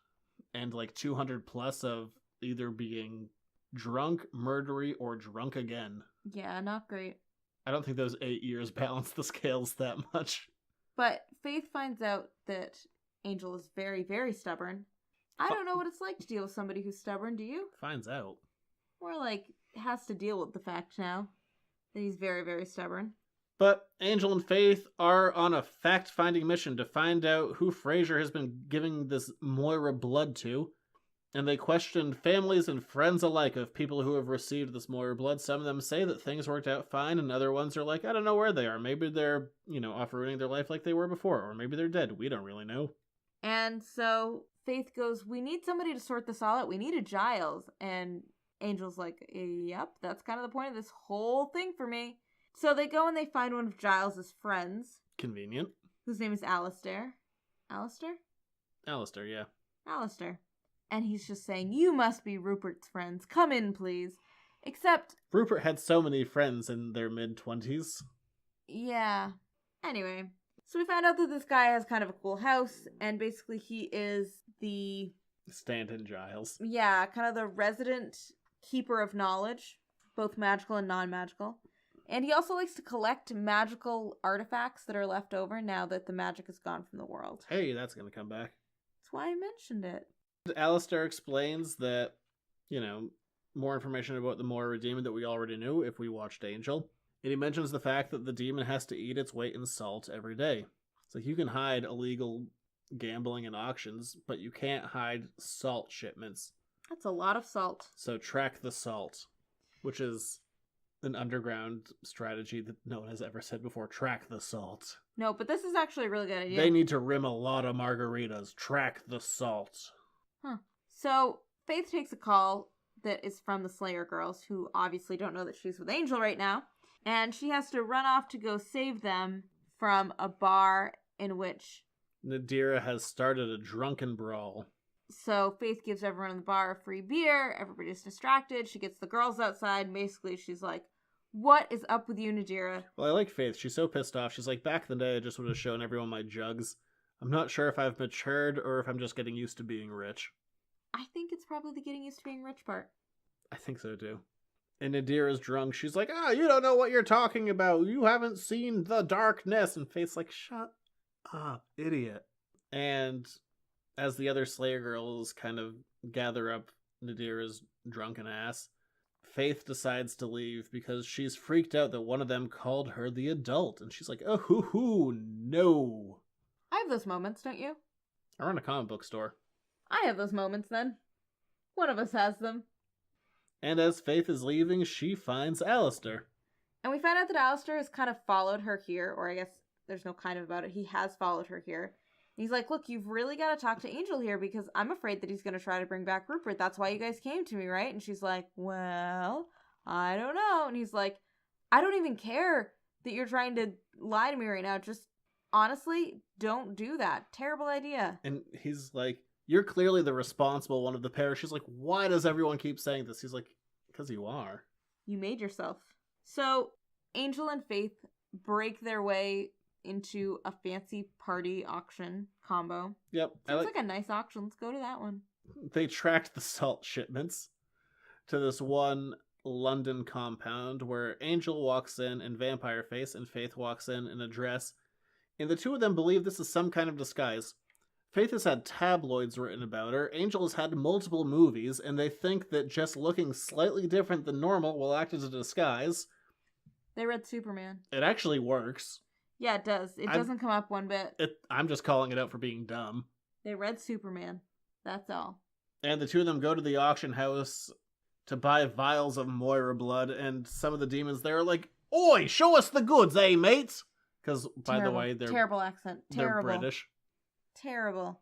and like 200 plus of either being drunk, murdery, or drunk again. Yeah, not great. I don't think those 8 years balance the scales that much. But Faith finds out that Angel is very, very stubborn. I don't know what it's like to deal with somebody who's stubborn, do you? Finds out. More like has to deal with the fact now that he's very, very stubborn. But Angel and Faith are on a fact-finding mission to find out who Frasier has been giving this Moira blood to. And they questioned families and friends alike of people who have received this Moira blood. Some of them say that things worked out fine, and other ones are like, I don't know where they are. Maybe they're, off ruining their life like they were before, or maybe they're dead. We don't really know. And so Faith goes, we need somebody to sort this all out. We need a Giles. And Angel's like, yep, that's kind of the point of this whole thing for me. So they go and they find one of Giles' friends. Convenient. Whose name is Alistair. Alistair? Alistair, yeah. Alistair. And he's just saying, you must be Rupert's friends. Come in, please. Except, Rupert had so many friends in their mid-20s. yeah. Anyway, so we found out that this guy has kind of a cool house, and basically he is the... Stanton Giles. Yeah, kind of the resident keeper of knowledge, both magical and non-magical. And he also likes to collect magical artifacts that are left over now that the magic is gone from the world. Hey, that's going to come back. That's why I mentioned it. Alistair explains that, more information about the Moira demon that we already knew if we watched Angel. And he mentions the fact that the demon has to eat its weight in salt every day. So you can hide illegal gambling and auctions, but you can't hide salt shipments. That's a lot of salt. So track the salt, which is an underground strategy that no one has ever said before. Track the salt. No, but this is actually a really good idea. They need to rim a lot of margaritas. Track the salt. Huh. So Faith takes a call that is from the Slayer girls, who obviously don't know that she's with Angel right now. And she has to run off to go save them from a bar in which Nadira has started a drunken brawl. So Faith gives everyone in the bar a free beer. Everybody's distracted. She gets the girls outside. And basically, she's like, what is up with you, Nadira? Well, I like Faith. She's so pissed off. She's like, back in the day, I just would have shown everyone my jugs. I'm not sure if I've matured or if I'm just getting used to being rich. I think it's probably the getting used to being rich part. I think so, too. And Nadira's drunk. She's like, you don't know what you're talking about. You haven't seen the darkness. And Faith's like, shut up, idiot. And as the other Slayer girls kind of gather up Nadira's drunken ass, Faith decides to leave because she's freaked out that one of them called her the adult. And she's like, oh, no. I have those moments, don't you? I run a comic book store. I have those moments, then. One of us has them. And as Faith is leaving, she finds Alistair. And we find out that Alistair has kind of followed her here, or I guess there's no kind of about it. He has followed her here. He's like, look, you've really got to talk to Angel here because I'm afraid that he's going to try to bring back Rupert. That's why you guys came to me, right? And she's like, well, I don't know. And he's like, I don't even care that you're trying to lie to me right now. Just honestly, don't do that. Terrible idea. And he's like, you're clearly the responsible one of the pair. She's like, why does everyone keep saying this? He's like, because you are. You made yourself. So Angel and Faith break their way into a fancy party auction combo. Yep. Sounds like a nice auction. Let's go to that one. They tracked the salt shipments to this one London compound where Angel walks in vampire face and Faith walks in a dress. And the two of them believe this is some kind of disguise. Faith has had tabloids written about her. Angel has had multiple movies, and they think that just looking slightly different than normal will act as a disguise. They read Superman. It actually works. Yeah, it does. It doesn't come up one bit. I'm just calling it out for being dumb. They read Superman. That's all. And the two of them go to the auction house to buy vials of Moira blood, and some of the demons there are like, oi, show us the goods, eh, mates? Because, by the way, they're... Terrible accent. Terrible. They're British. Terrible.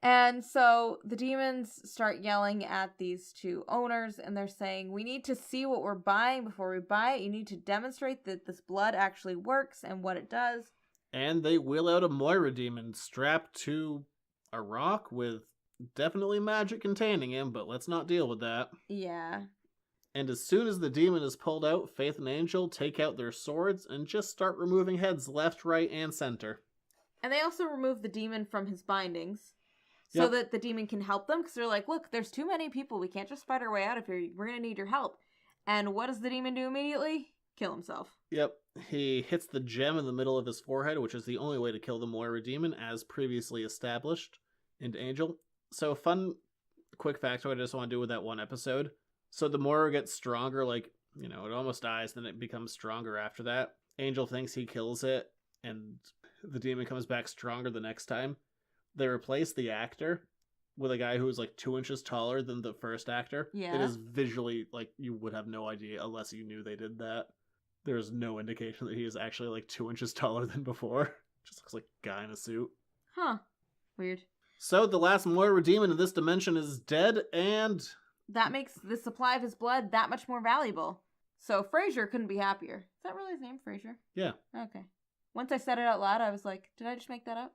And so the demons start yelling at these two owners, and they're saying, we need to see what we're buying before we buy it. You need to demonstrate that this blood actually works and what it does. And they wheel out a Moira demon strapped to a rock with definitely magic containing him, but let's not deal with that. Yeah. And as soon as the demon is pulled out, Faith and Angel take out their swords and just start removing heads left, right, and center. And they also remove the demon from his bindings so that the demon can help them. Because they're like, look, there's too many people. We can't just fight our way out of here. We're going to need your help. And what does the demon do immediately? Kill himself. Yep. He hits the gem in the middle of his forehead, which is the only way to kill the Moira demon, as previously established in Angel. So, fun, quick factoid I just want to do with that one episode. So, the Moira gets stronger, like, it almost dies, then it becomes stronger after that. Angel thinks he kills it, and the demon comes back stronger the next time. They replace the actor with a guy who is like 2 inches taller than the first actor. Yeah. It is visually like you would have no idea unless you knew they did that. There's no indication that he is actually like 2 inches taller than before. Just looks like a guy in a suit. Huh. Weird. So the last Moira demon in this dimension is dead, and that makes the supply of his blood that much more valuable. So Fraser couldn't be happier. Is that really his name, Fraser? Yeah. Okay. Once I said it out loud, I was like, did I just make that up?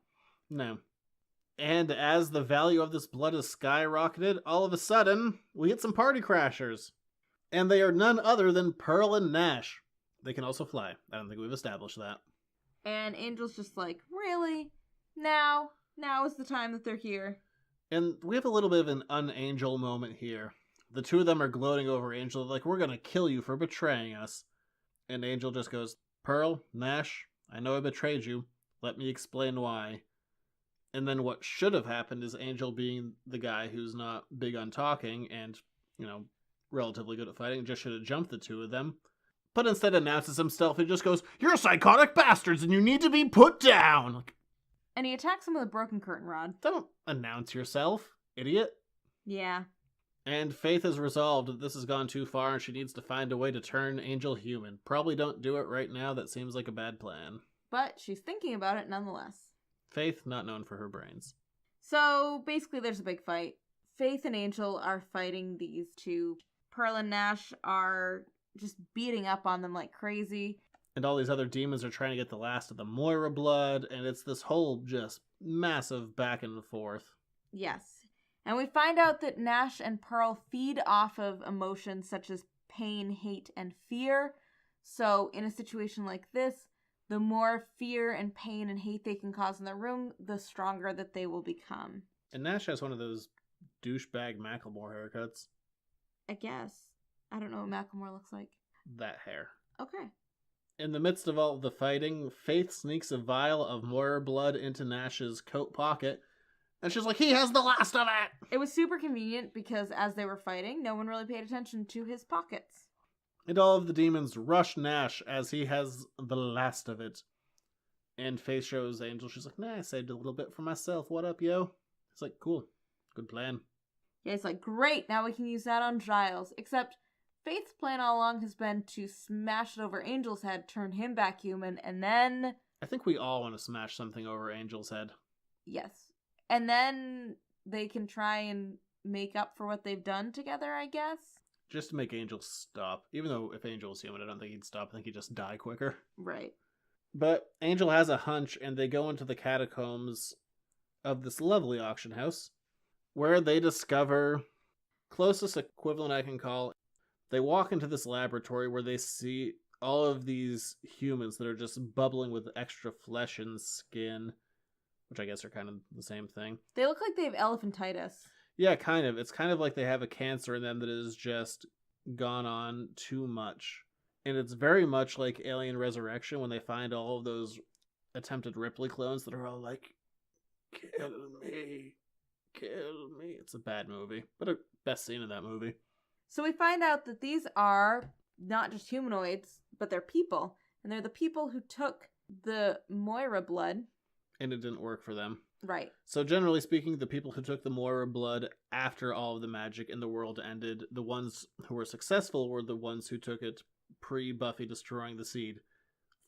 No. And as the value of this blood is skyrocketed, all of a sudden, we get some party crashers. And they are none other than Pearl and Nash. They can also fly. I don't think we've established that. And Angel's just like, really? Now is the time that they're here. And we have a little bit of an un-Angel moment here. The two of them are gloating over Angel, like, we're gonna kill you for betraying us. And Angel just goes, Pearl, Nash, I know I betrayed you. Let me explain why. And then what should have happened is Angel, being the guy who's not big on talking and, relatively good at fighting, just should have jumped the two of them. But instead announces himself and just goes, you're psychotic bastards and you need to be put down! And he attacks him with a broken curtain rod. Don't announce yourself, idiot. Yeah. And Faith has resolved that this has gone too far and she needs to find a way to turn Angel human. Probably don't do it right now, that seems like a bad plan. But she's thinking about it nonetheless. Faith, not known for her brains. So, basically there's a big fight. Faith and Angel are fighting these two. Pearl and Nash are just beating up on them like crazy. And all these other demons are trying to get the last of the Moira blood, and it's this whole just massive back and forth. Yes. And we find out that Nash and Pearl feed off of emotions such as pain, hate, and fear. So in a situation like this, the more fear and pain and hate they can cause in the room, the stronger that they will become. And Nash has one of those douchebag Macklemore haircuts. I guess. I don't know what Macklemore looks like. That hair. Okay. In the midst of all the fighting, Faith sneaks a vial of Moira blood into Nash's coat pocket, and she's like, he has the last of it! It was super convenient because as they were fighting, no one really paid attention to his pockets. And all of the demons rush Nash as he has the last of it. And Faith shows Angel, she's like, nah, I saved a little bit for myself. What up, yo? It's like, cool. Good plan. Yeah, it's like, great, now we can use that on Giles. Except, Faith's plan all along has been to smash it over Angel's head, turn him back human, and then... I think we all want to smash something over Angel's head. Yes. And then they can try and make up for what they've done together, I guess? Just to make Angel stop. Even though if Angel was human, I don't think he'd stop. I think he'd just die quicker. Right. But Angel has a hunch, and they go into the catacombs of this lovely auction house, where they discover, closest equivalent I can call, they walk into this laboratory where they see all of these humans that are just bubbling with extra flesh and skin, which I guess are kind of the same thing. They look like they have elephantitis. Yeah, kind of. It's kind of like they have a cancer in them that has just gone on too much. And it's very much like Alien Resurrection when they find all of those attempted Ripley clones that are all like, kill me, kill me. It's a bad movie, but a best scene in that movie. So we find out that these are not just humanoids, but they're people. And they're the people who took the Moira blood. And it didn't work for them. Right. So generally speaking, the people who took the Moira blood after all of the magic in the world ended, the ones who were successful were the ones who took it pre-Buffy destroying the seed.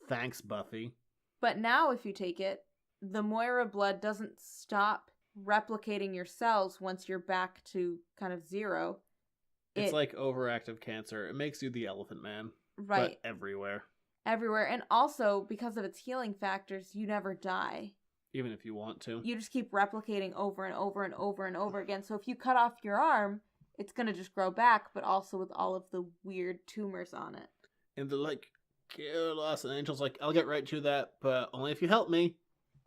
Thanks, Buffy. But now if you take it, the Moira blood doesn't stop replicating your cells once you're back to kind of zero. It's like overactive cancer. It makes you the Elephant Man. Right. But everywhere. Everywhere. And also, because of its healing factors, you never die. Even if you want to. You just keep replicating over and over and over and over again. So if you cut off your arm, it's going to just grow back, but also with all of the weird tumors on it. And they're like, kill us. And Angel's like, I'll get right to that, but only if you help me.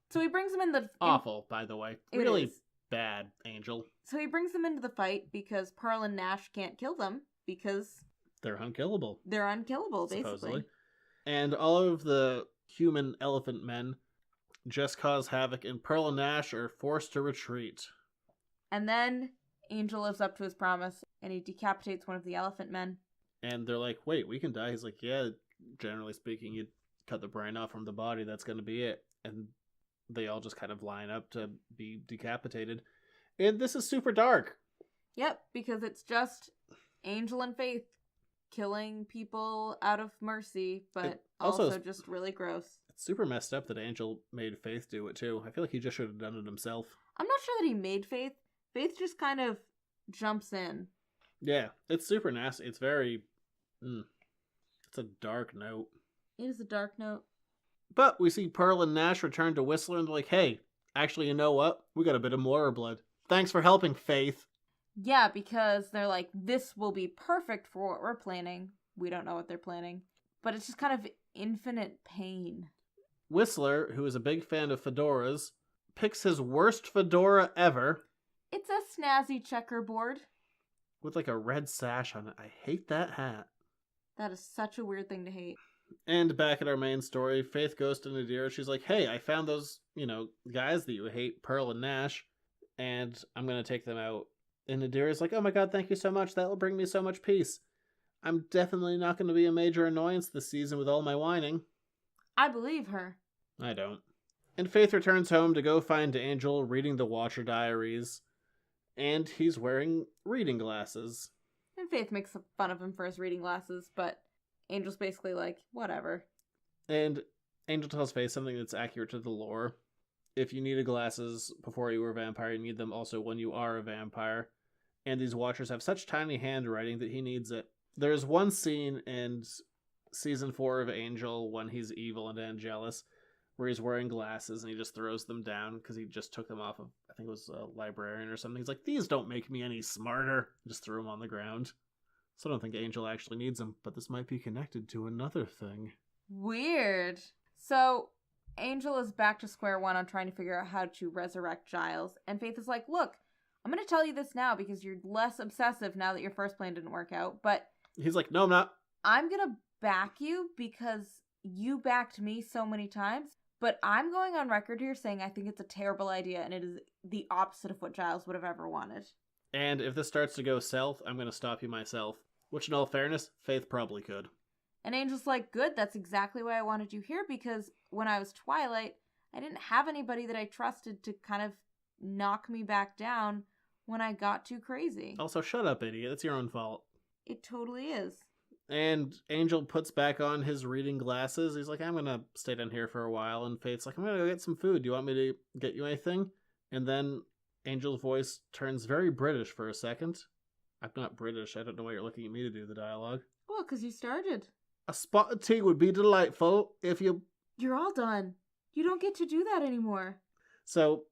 So he brings them in the... Awful, by the way. Really bad, Angel. So he brings them into the fight because Pearl and Nash can't kill them because... They're unkillable. They're unkillable, basically. Supposedly. And all of the human elephant men just cause havoc, and Pearl and Nash are forced to retreat. And then Angel lives up to his promise, and he decapitates one of the elephant men. And they're like, wait, we can die? He's like, yeah, generally speaking, you cut the brain off from the body, that's going to be it. And they all just kind of line up to be decapitated. And this is super dark. Yep, because it's just Angel and Faith killing people out of mercy, but also just really gross. It's super messed up that Angel made Faith do it too. I feel like he just should have done it himself. I'm not sure that he made Faith. Faith just kind of jumps in. Yeah, it's super nasty. It's very... it's a dark note. It is a dark note. But we see Pearl and Nash return to Whistler and they're like, hey, actually, you know what? We got a bit of Moira blood. Thanks for helping, Faith. Yeah, because they're like, this will be perfect for what we're planning. We don't know what they're planning. But it's just kind of infinite pain. Whistler, who is a big fan of fedoras, picks his worst fedora ever. It's a snazzy checkerboard. With like a red sash on it. I hate that hat. That is such a weird thing to hate. And back at our main story, Faith goes to Nadira. She's like, hey, I found those, guys that you hate, Pearl and Nash, and I'm going to take them out. And Nadira's like, oh my god, thank you so much. That will bring me so much peace. I'm definitely not going to be a major annoyance this season with all my whining. I believe her. I don't. And Faith returns home to go find Angel reading the Watcher Diaries, and he's wearing reading glasses. And Faith makes fun of him for his reading glasses, but Angel's basically like, whatever. And Angel tells Faith something that's accurate to the lore. If you needed glasses before you were a vampire, you need them also when you are a vampire. And these Watchers have such tiny handwriting that he needs it. There's one scene in season 4 of Angel when he's evil and Angelus, where he's wearing glasses and he just throws them down because he just took them off of, I think it was a librarian or something. He's like, these don't make me any smarter. Just threw them on the ground. So I don't think Angel actually needs them, but this might be connected to another thing. Weird. So Angel is back to square one on trying to figure out how to resurrect Giles. And Faith is like, look, I'm going to tell you this now because you're less obsessive now that your first plan didn't work out. But he's like, no, I'm not. I'm going to back you because you backed me so many times. But I'm going on record here saying I think it's a terrible idea and it is the opposite of what Giles would have ever wanted. And if this starts to go south, I'm going to stop you myself. Which, in all fairness, Faith probably could. And Angel's like, good, that's exactly why I wanted you here, because when I was Twilight, I didn't have anybody that I trusted to kind of knock me back down when I got too crazy. Also, shut up, idiot. It's your own fault. It totally is. And Angel puts back on his reading glasses. He's like, I'm going to stay down here for a while. And Faith's like, I'm going to go get some food. Do you want me to get you anything? And then Angel's voice turns very British for a second. I'm not British. I don't know why you're looking at me to do the dialogue. Well, because you started. A spot of tea would be delightful if you... You're all done. You don't get to do that anymore. So,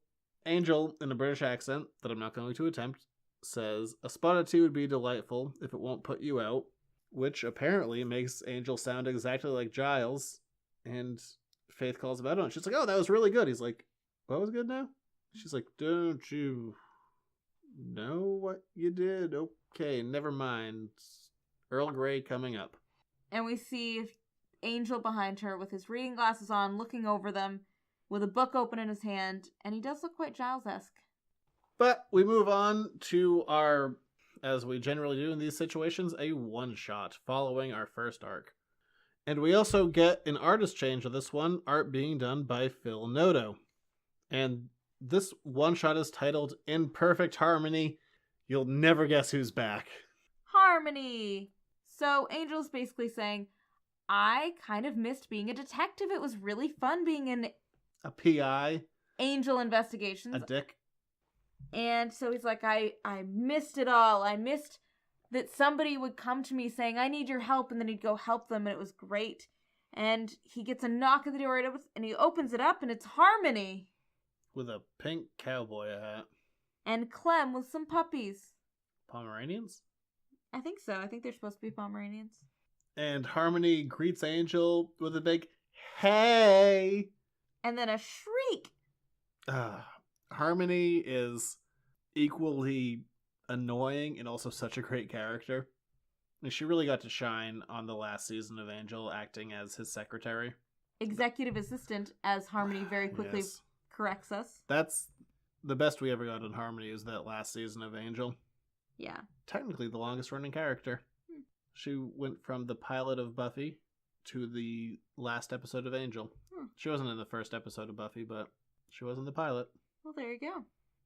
Angel, in a British accent that I'm not going to attempt, says, a spot of tea would be delightful if it won't put you out, which apparently makes Angel sound exactly like Giles. And Faith calls him out on it. She's like, oh, that was really good. He's like, what was good now? She's like, don't you know what you did? Okay, never mind. Earl Grey coming up. And we see Angel behind her with his reading glasses on, looking over them, with a book open in his hand, and he does look quite Giles-esque. But we move on to our, as we generally do in these situations, a one-shot following our first arc. And we also get an artist change of this one, art being done by Phil Noto. And this one-shot is titled In Perfect Harmony. You'll never guess who's back. Harmony! So Angel's basically saying, I kind of missed being a detective. It was really fun being in A PI. Angel Investigations. A dick. And so he's like, I missed it all. I missed that somebody would come to me saying, I need your help, and then he'd go help them, and it was great. And he gets a knock at the door, and he opens it up, and it's Harmony. With a pink cowboy hat. And Clem with some puppies. Pomeranians? I think so. I think they're supposed to be Pomeranians. And Harmony greets Angel with a big, hey! And then a shriek. Harmony is equally annoying and also such a great character. And she really got to shine on the last season of Angel, acting as his secretary. Executive assistant, as Harmony very quickly corrects us. That's the best we ever got on Harmony, is that last season of Angel. Yeah. Technically the longest running character. She went from the pilot of Buffy to the last episode of Angel. She wasn't in the first episode of Buffy, but she was in the pilot. Well, there you go.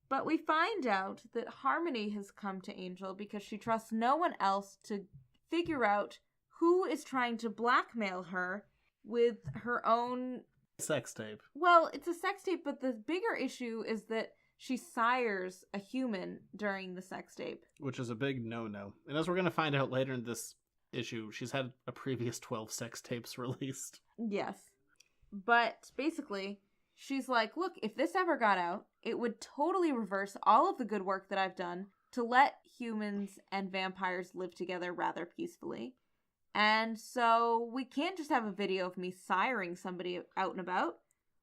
But we find out that Harmony has come to Angel because she trusts no one else to figure out who is trying to blackmail her with her own... sex tape. Well, it's a sex tape, but the bigger issue is that she sires a human during the sex tape. Which is a big no-no. And as we're going to find out later in this issue, she's had a previous 12 sex tapes released. Yes. But basically, she's like, look, if this ever got out, it would totally reverse all of the good work that I've done to let humans and vampires live together rather peacefully. And so we can't just have a video of me siring somebody out and about.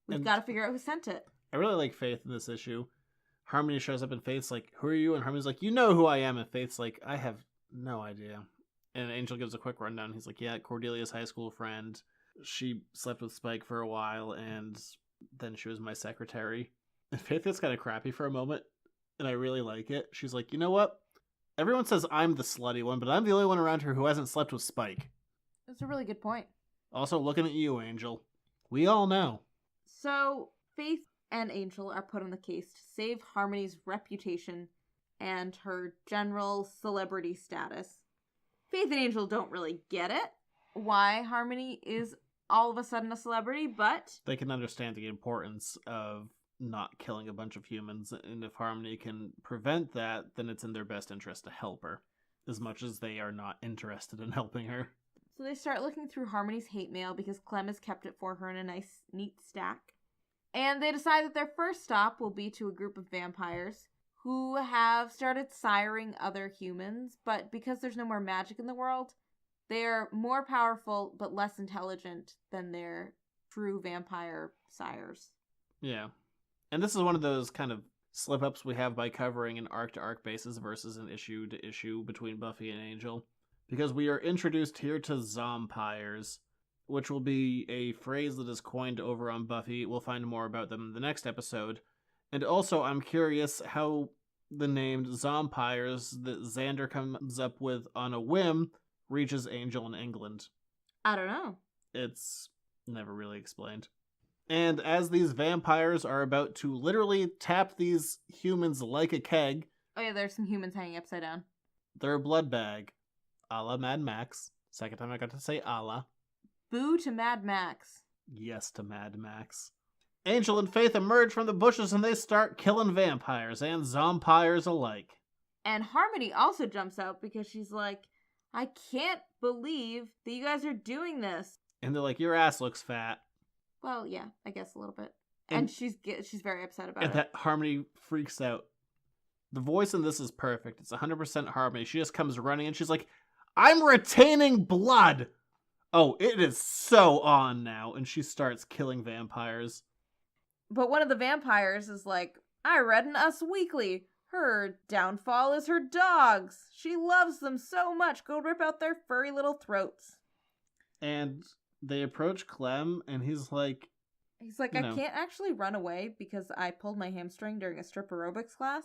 We've got to figure out who sent it. I really like Faith in this issue. Harmony shows up and Faith's like, who are you? And Harmony's like, you know who I am. And Faith's like, I have no idea. And Angel gives a quick rundown. He's like, yeah, Cordelia's high school friend. She slept with Spike for a while, and then she was my secretary. And Faith gets kind of crappy for a moment, and I really like it. She's like, you know what? Everyone says I'm the slutty one, but I'm the only one around here who hasn't slept with Spike. That's a really good point. Also, looking at you, Angel. We all know. So, Faith and Angel are put on the case to save Harmony's reputation and her general celebrity status. Faith and Angel don't really get it, why Harmony is all of a sudden a celebrity, but they can understand the importance of not killing a bunch of humans, and if Harmony can prevent that, then it's in their best interest to help her, as much as they are not interested in helping her. So they start looking through Harmony's hate mail because Clem has kept it for her in a nice, neat stack. And they decide that their first stop will be to a group of vampires who have started siring other humans, but because there's no more magic in the world, they're more powerful but less intelligent than their true vampire sires. Yeah. And this is one of those kind of slip-ups we have by covering an arc-to-arc basis versus an issue-to-issue between Buffy and Angel. Because we are introduced here to zompires, which will be a phrase that is coined over on Buffy. We'll find more about them in the next episode. And also, I'm curious how the name zompires that Xander comes up with on a whim reaches Angel in England. I don't know. It's never really explained. And as these vampires are about to literally tap these humans like a keg... Oh yeah, there's some humans hanging upside down. They're a blood bag. A la Mad Max. Second time I got to say a la. Boo to Mad Max. Yes to Mad Max. Angel and Faith emerge from the bushes and they start killing vampires and zompires alike. And Harmony also jumps out because she's like, I can't believe that you guys are doing this. And they're like, your ass looks fat. Well, yeah, I guess a little bit. And she's very upset about it. And that Harmony freaks out. The voice in this is perfect. It's 100% Harmony. She just comes running and she's like, I'm retaining blood! Oh, it is so on now. And she starts killing vampires. But one of the vampires is like, I read in Us Weekly. Her downfall is her dogs. She loves them so much. Go rip out their furry little throats. And they approach Clem, and he's like... I can't actually run away because I pulled my hamstring during a strip aerobics class.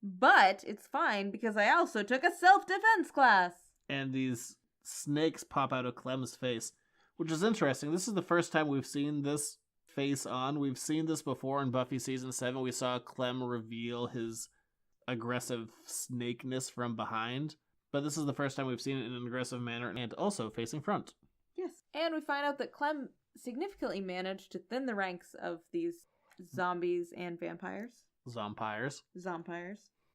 But it's fine because I also took a self-defense class. And these snakes pop out of Clem's face, which is interesting. This is the first time we've seen this face on. We've seen this before in Buffy Season 7. We saw Clem reveal his aggressive snakeness from behind. But this is the first time we've seen it in an aggressive manner and also facing front. Yes. And we find out that Clem significantly managed to thin the ranks of these zombies and vampires. Zompires.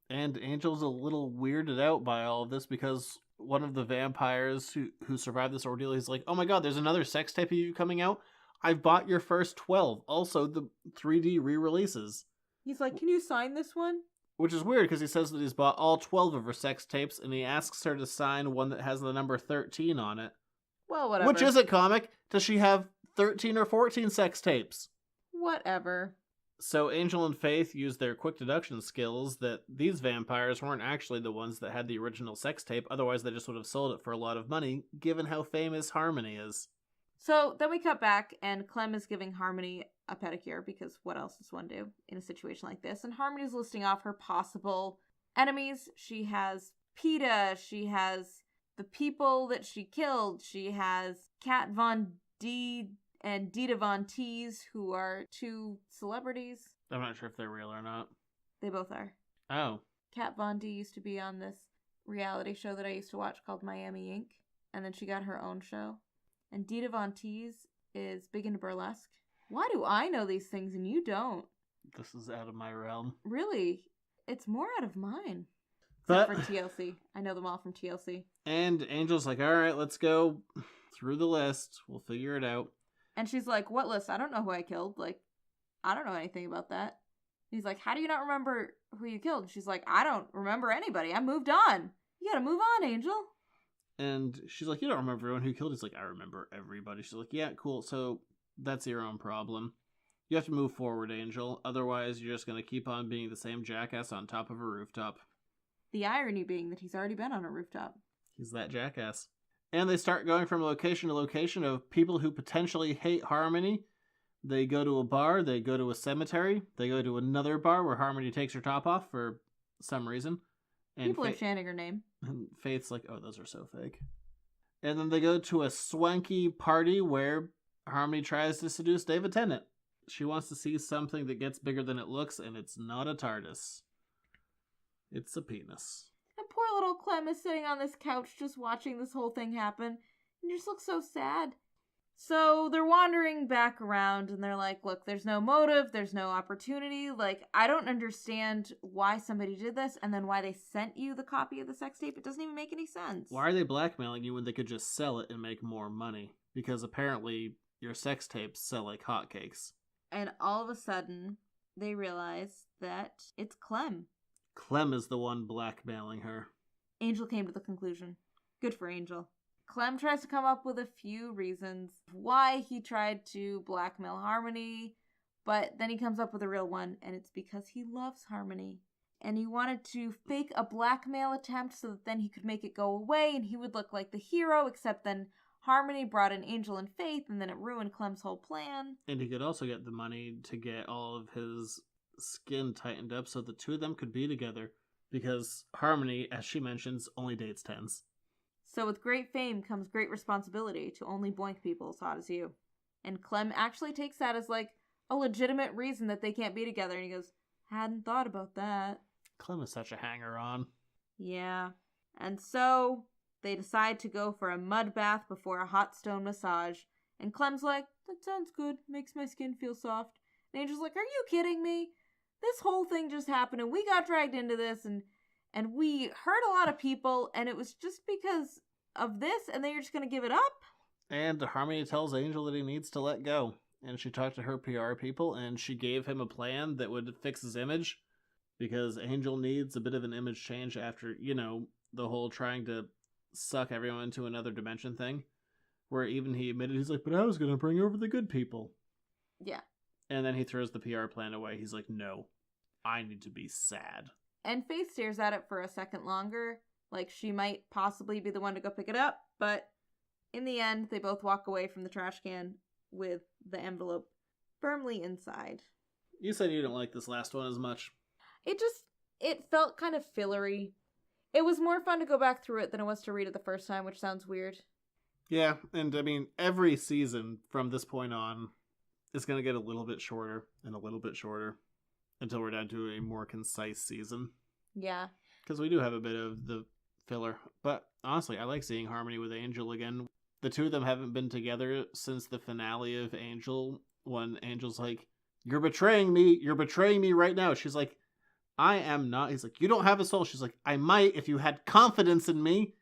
And Angel's a little weirded out by all of this because one of the vampires who survived this ordeal, he's like, oh my god, there's another sex tape of you coming out? I've bought your first 12. Also, the 3D re-releases. He's like, can you sign this one? Which is weird because he says that he's bought all 12 of her sex tapes and he asks her to sign one that has the number 13 on it. Well, whatever. Which is it, comic? Does she have 13 or 14 sex tapes? Whatever. So Angel and Faith use their quick deduction skills that these vampires weren't actually the ones that had the original sex tape, otherwise they just would have sold it for a lot of money, given how famous Harmony is. So then we cut back, and Clem is giving Harmony a pedicure, because what else does one do in a situation like this? And Harmony's listing off her possible enemies. She has PETA, she has the people that she killed, she has Kat Von D and Dita Von Teese, who are two celebrities. I'm not sure if they're real or not. They both are. Oh. Kat Von D used to be on this reality show that I used to watch called Miami Ink. And then she got her own show. And Dita Von Teese is big into burlesque. Why do I know these things and you don't? This is out of my realm. Really? It's more out of mine. But Except for TLC. I know them all from TLC. And Angel's like, alright, let's go through the list. We'll figure it out. And she's like, what list? I don't know who I killed. Like, I don't know anything about that. He's like, how do you not remember who you killed. And she's like, I don't remember anybody. I moved on. You gotta move on, Angel. And she's like, you don't remember everyone who killed? He's like, I remember everybody. She's like, yeah, cool. So that's your own problem. You have to move forward, Angel. Otherwise, you're just going to keep on being the same jackass on top of a rooftop. The irony being that he's already been on a rooftop. He's that jackass. And they start going from location to location of people who potentially hate Harmony. They go to a bar, they go to a cemetery, they go to another bar where Harmony takes her top off for some reason. And People are chanting her name. And Faith's like, oh, those are so fake. And then they go to a swanky party where Harmony tries to seduce David Tennant. She wants to see something that gets bigger than it looks, and it's not a TARDIS. It's a penis. And poor little Clem is sitting on this couch just watching this whole thing happen. And just looks so sad. So they're wandering back around and they're like, look, there's no motive, there's no opportunity. Like, I don't understand why somebody did this and then why they sent you the copy of the sex tape. It doesn't even make any sense. Why are they blackmailing you when they could just sell it and make more money? Because apparently your sex tapes sell like hotcakes. And all of a sudden, they realize that it's Clem. Clem is the one blackmailing her. Angel came to the conclusion. Good for Angel. Clem tries to come up with a few reasons why he tried to blackmail Harmony, but then he comes up with a real one, and it's because he loves Harmony. And he wanted to fake a blackmail attempt so that then he could make it go away, and he would look like the hero, except then Harmony brought in Angel and Faith, and then it ruined Clem's whole plan. And he could also get the money to get all of his skin tightened up so the two of them could be together, because Harmony, as she mentions, only dates 10s. So with great fame comes great responsibility to only boink people as hot as you. And Clem actually takes that as like a legitimate reason that they can't be together. And he goes, hadn't thought about that. Clem is such a hanger-on. Yeah. And so they decide to go for a mud bath before a hot stone massage. And Clem's like, that sounds good. Makes my skin feel soft. And Angel's like, are you kidding me? This whole thing just happened and we got dragged into this and we hurt a lot of people and it was just because of this, and then you're just going to give it up? And Harmony tells Angel that he needs to let go. And she talked to her PR people, and she gave him a plan that would fix his image, because Angel needs a bit of an image change after, you know, the whole trying to suck everyone into another dimension thing, where even he admitted, he's like, but I was going to bring over the good people. Yeah. And then he throws the PR plan away. He's like, no, I need to be sad. And Faith stares at it for a second longer, like she might possibly be the one to go pick it up, but in the end, they both walk away from the trash can with the envelope firmly inside. You said you didn't like this last one as much. It felt kind of fillery. It was more fun to go back through it than it was to read it the first time, which sounds weird. Yeah, and I mean, every season from this point on is going to get a little bit shorter and a little bit shorter until we're down to a more concise season. Yeah. Because we do have a bit of the filler. But honestly, I like seeing Harmony with Angel again. The two of them haven't been together since the finale of Angel, when Angel's like, you're betraying me right now. She's like, I am not. He's like, you don't have a soul. She's like, I might if you had confidence in me.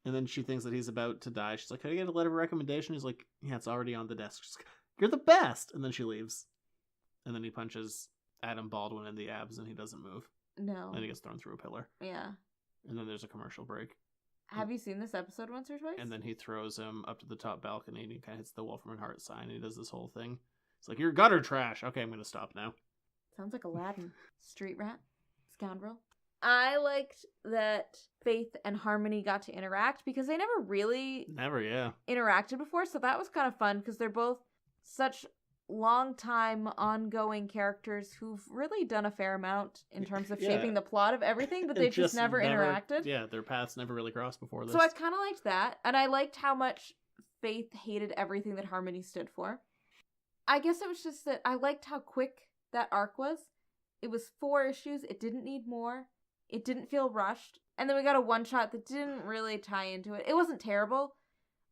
And then she thinks that he's about to die. She's like, can I get a letter of recommendation? He's like, yeah, it's already on the desk. She's like, you're the best. And then she leaves. And then he punches Adam Baldwin in the abs and he doesn't move. No. And he gets thrown through a pillar. Yeah. And then there's a commercial break. Have you seen this episode once or twice? And then he throws him up to the top balcony and he kind of hits the Wolfram and Hart sign and he does this whole thing. It's like, you're gutter trash. Okay, I'm going to stop now. Sounds like Aladdin. Street rat. Scoundrel. I liked that Faith and Harmony got to interact because they never really interacted before. So that was kind of fun because they're both such long-time ongoing characters who've really done a fair amount in terms of shaping the plot of everything, but they just never interacted. Yeah, their paths never really crossed before this. So I kind of liked that, and I liked how much Faith hated everything that Harmony stood for. I guess it was just that I liked how quick that arc was. It was 4 issues. It didn't need more. It didn't feel rushed. And then we got a one-shot that didn't really tie into it. It wasn't terrible.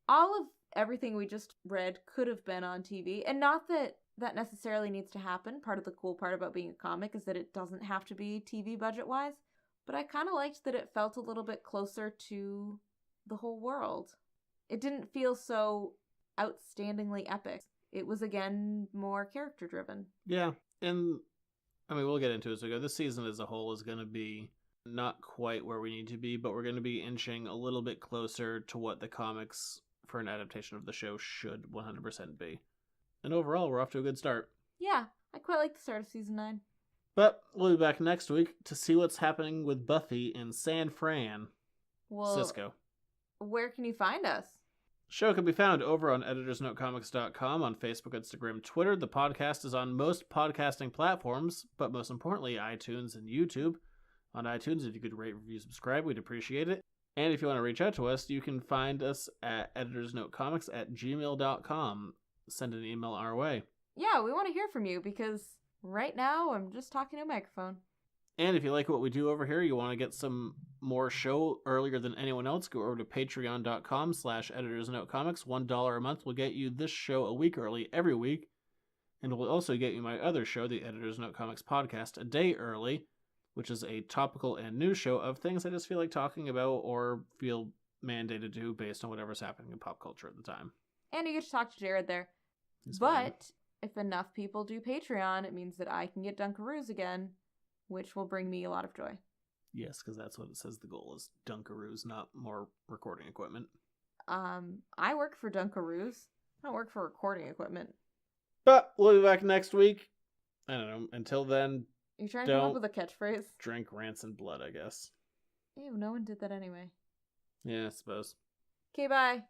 All of everything we just read could have been on TV. And not that that necessarily needs to happen. Part of the cool part about being a comic is that it doesn't have to be TV budget-wise. But I kind of liked that it felt a little bit closer to the whole world. It didn't feel so outstandingly epic. It was, again, more character-driven. Yeah, and I mean, we'll get into it as we go. This season as a whole is going to be not quite where we need to be, but we're going to be inching a little bit closer to what the comics for an adaptation of the show should 100% be. And overall, we're off to a good start. Yeah, I quite like the start of season 9. But we'll be back next week to see what's happening with Buffy in San Fran. Well, Cisco. Where can you find us? Show can be found over on editorsnotecomics.com, on Facebook, Instagram, Twitter. The podcast is on most podcasting platforms, but most importantly, iTunes and YouTube. On iTunes, if you could rate, review, subscribe, we'd appreciate it. And if you want to reach out to us, you can find us at editorsnotecomics@gmail.com. Send an email our way. Yeah, we want to hear from you because right now I'm just talking to a microphone. And if you like what we do over here, you want to get some more show earlier than anyone else, go over to patreon.com/editorsnotecomics. $1 a month will get you this show a week early every week. And will also get you my other show, the Editors Note Comics podcast, a day early, which is a topical and news show of things I just feel like talking about or feel mandated to based on whatever's happening in pop culture at the time. And you get to talk to Jared there. But if enough people do Patreon, it means that I can get Dunkaroos again, which will bring me a lot of joy. Yes, because that's what it says the goal is. Dunkaroos, not more recording equipment. I work for Dunkaroos. I don't work for recording equipment. But we'll be back next week. I don't know. Until then, You trying to come up with a catchphrase? drink rancid blood, I guess. Ew, no one did that anyway. Yeah, I suppose. Okay, bye.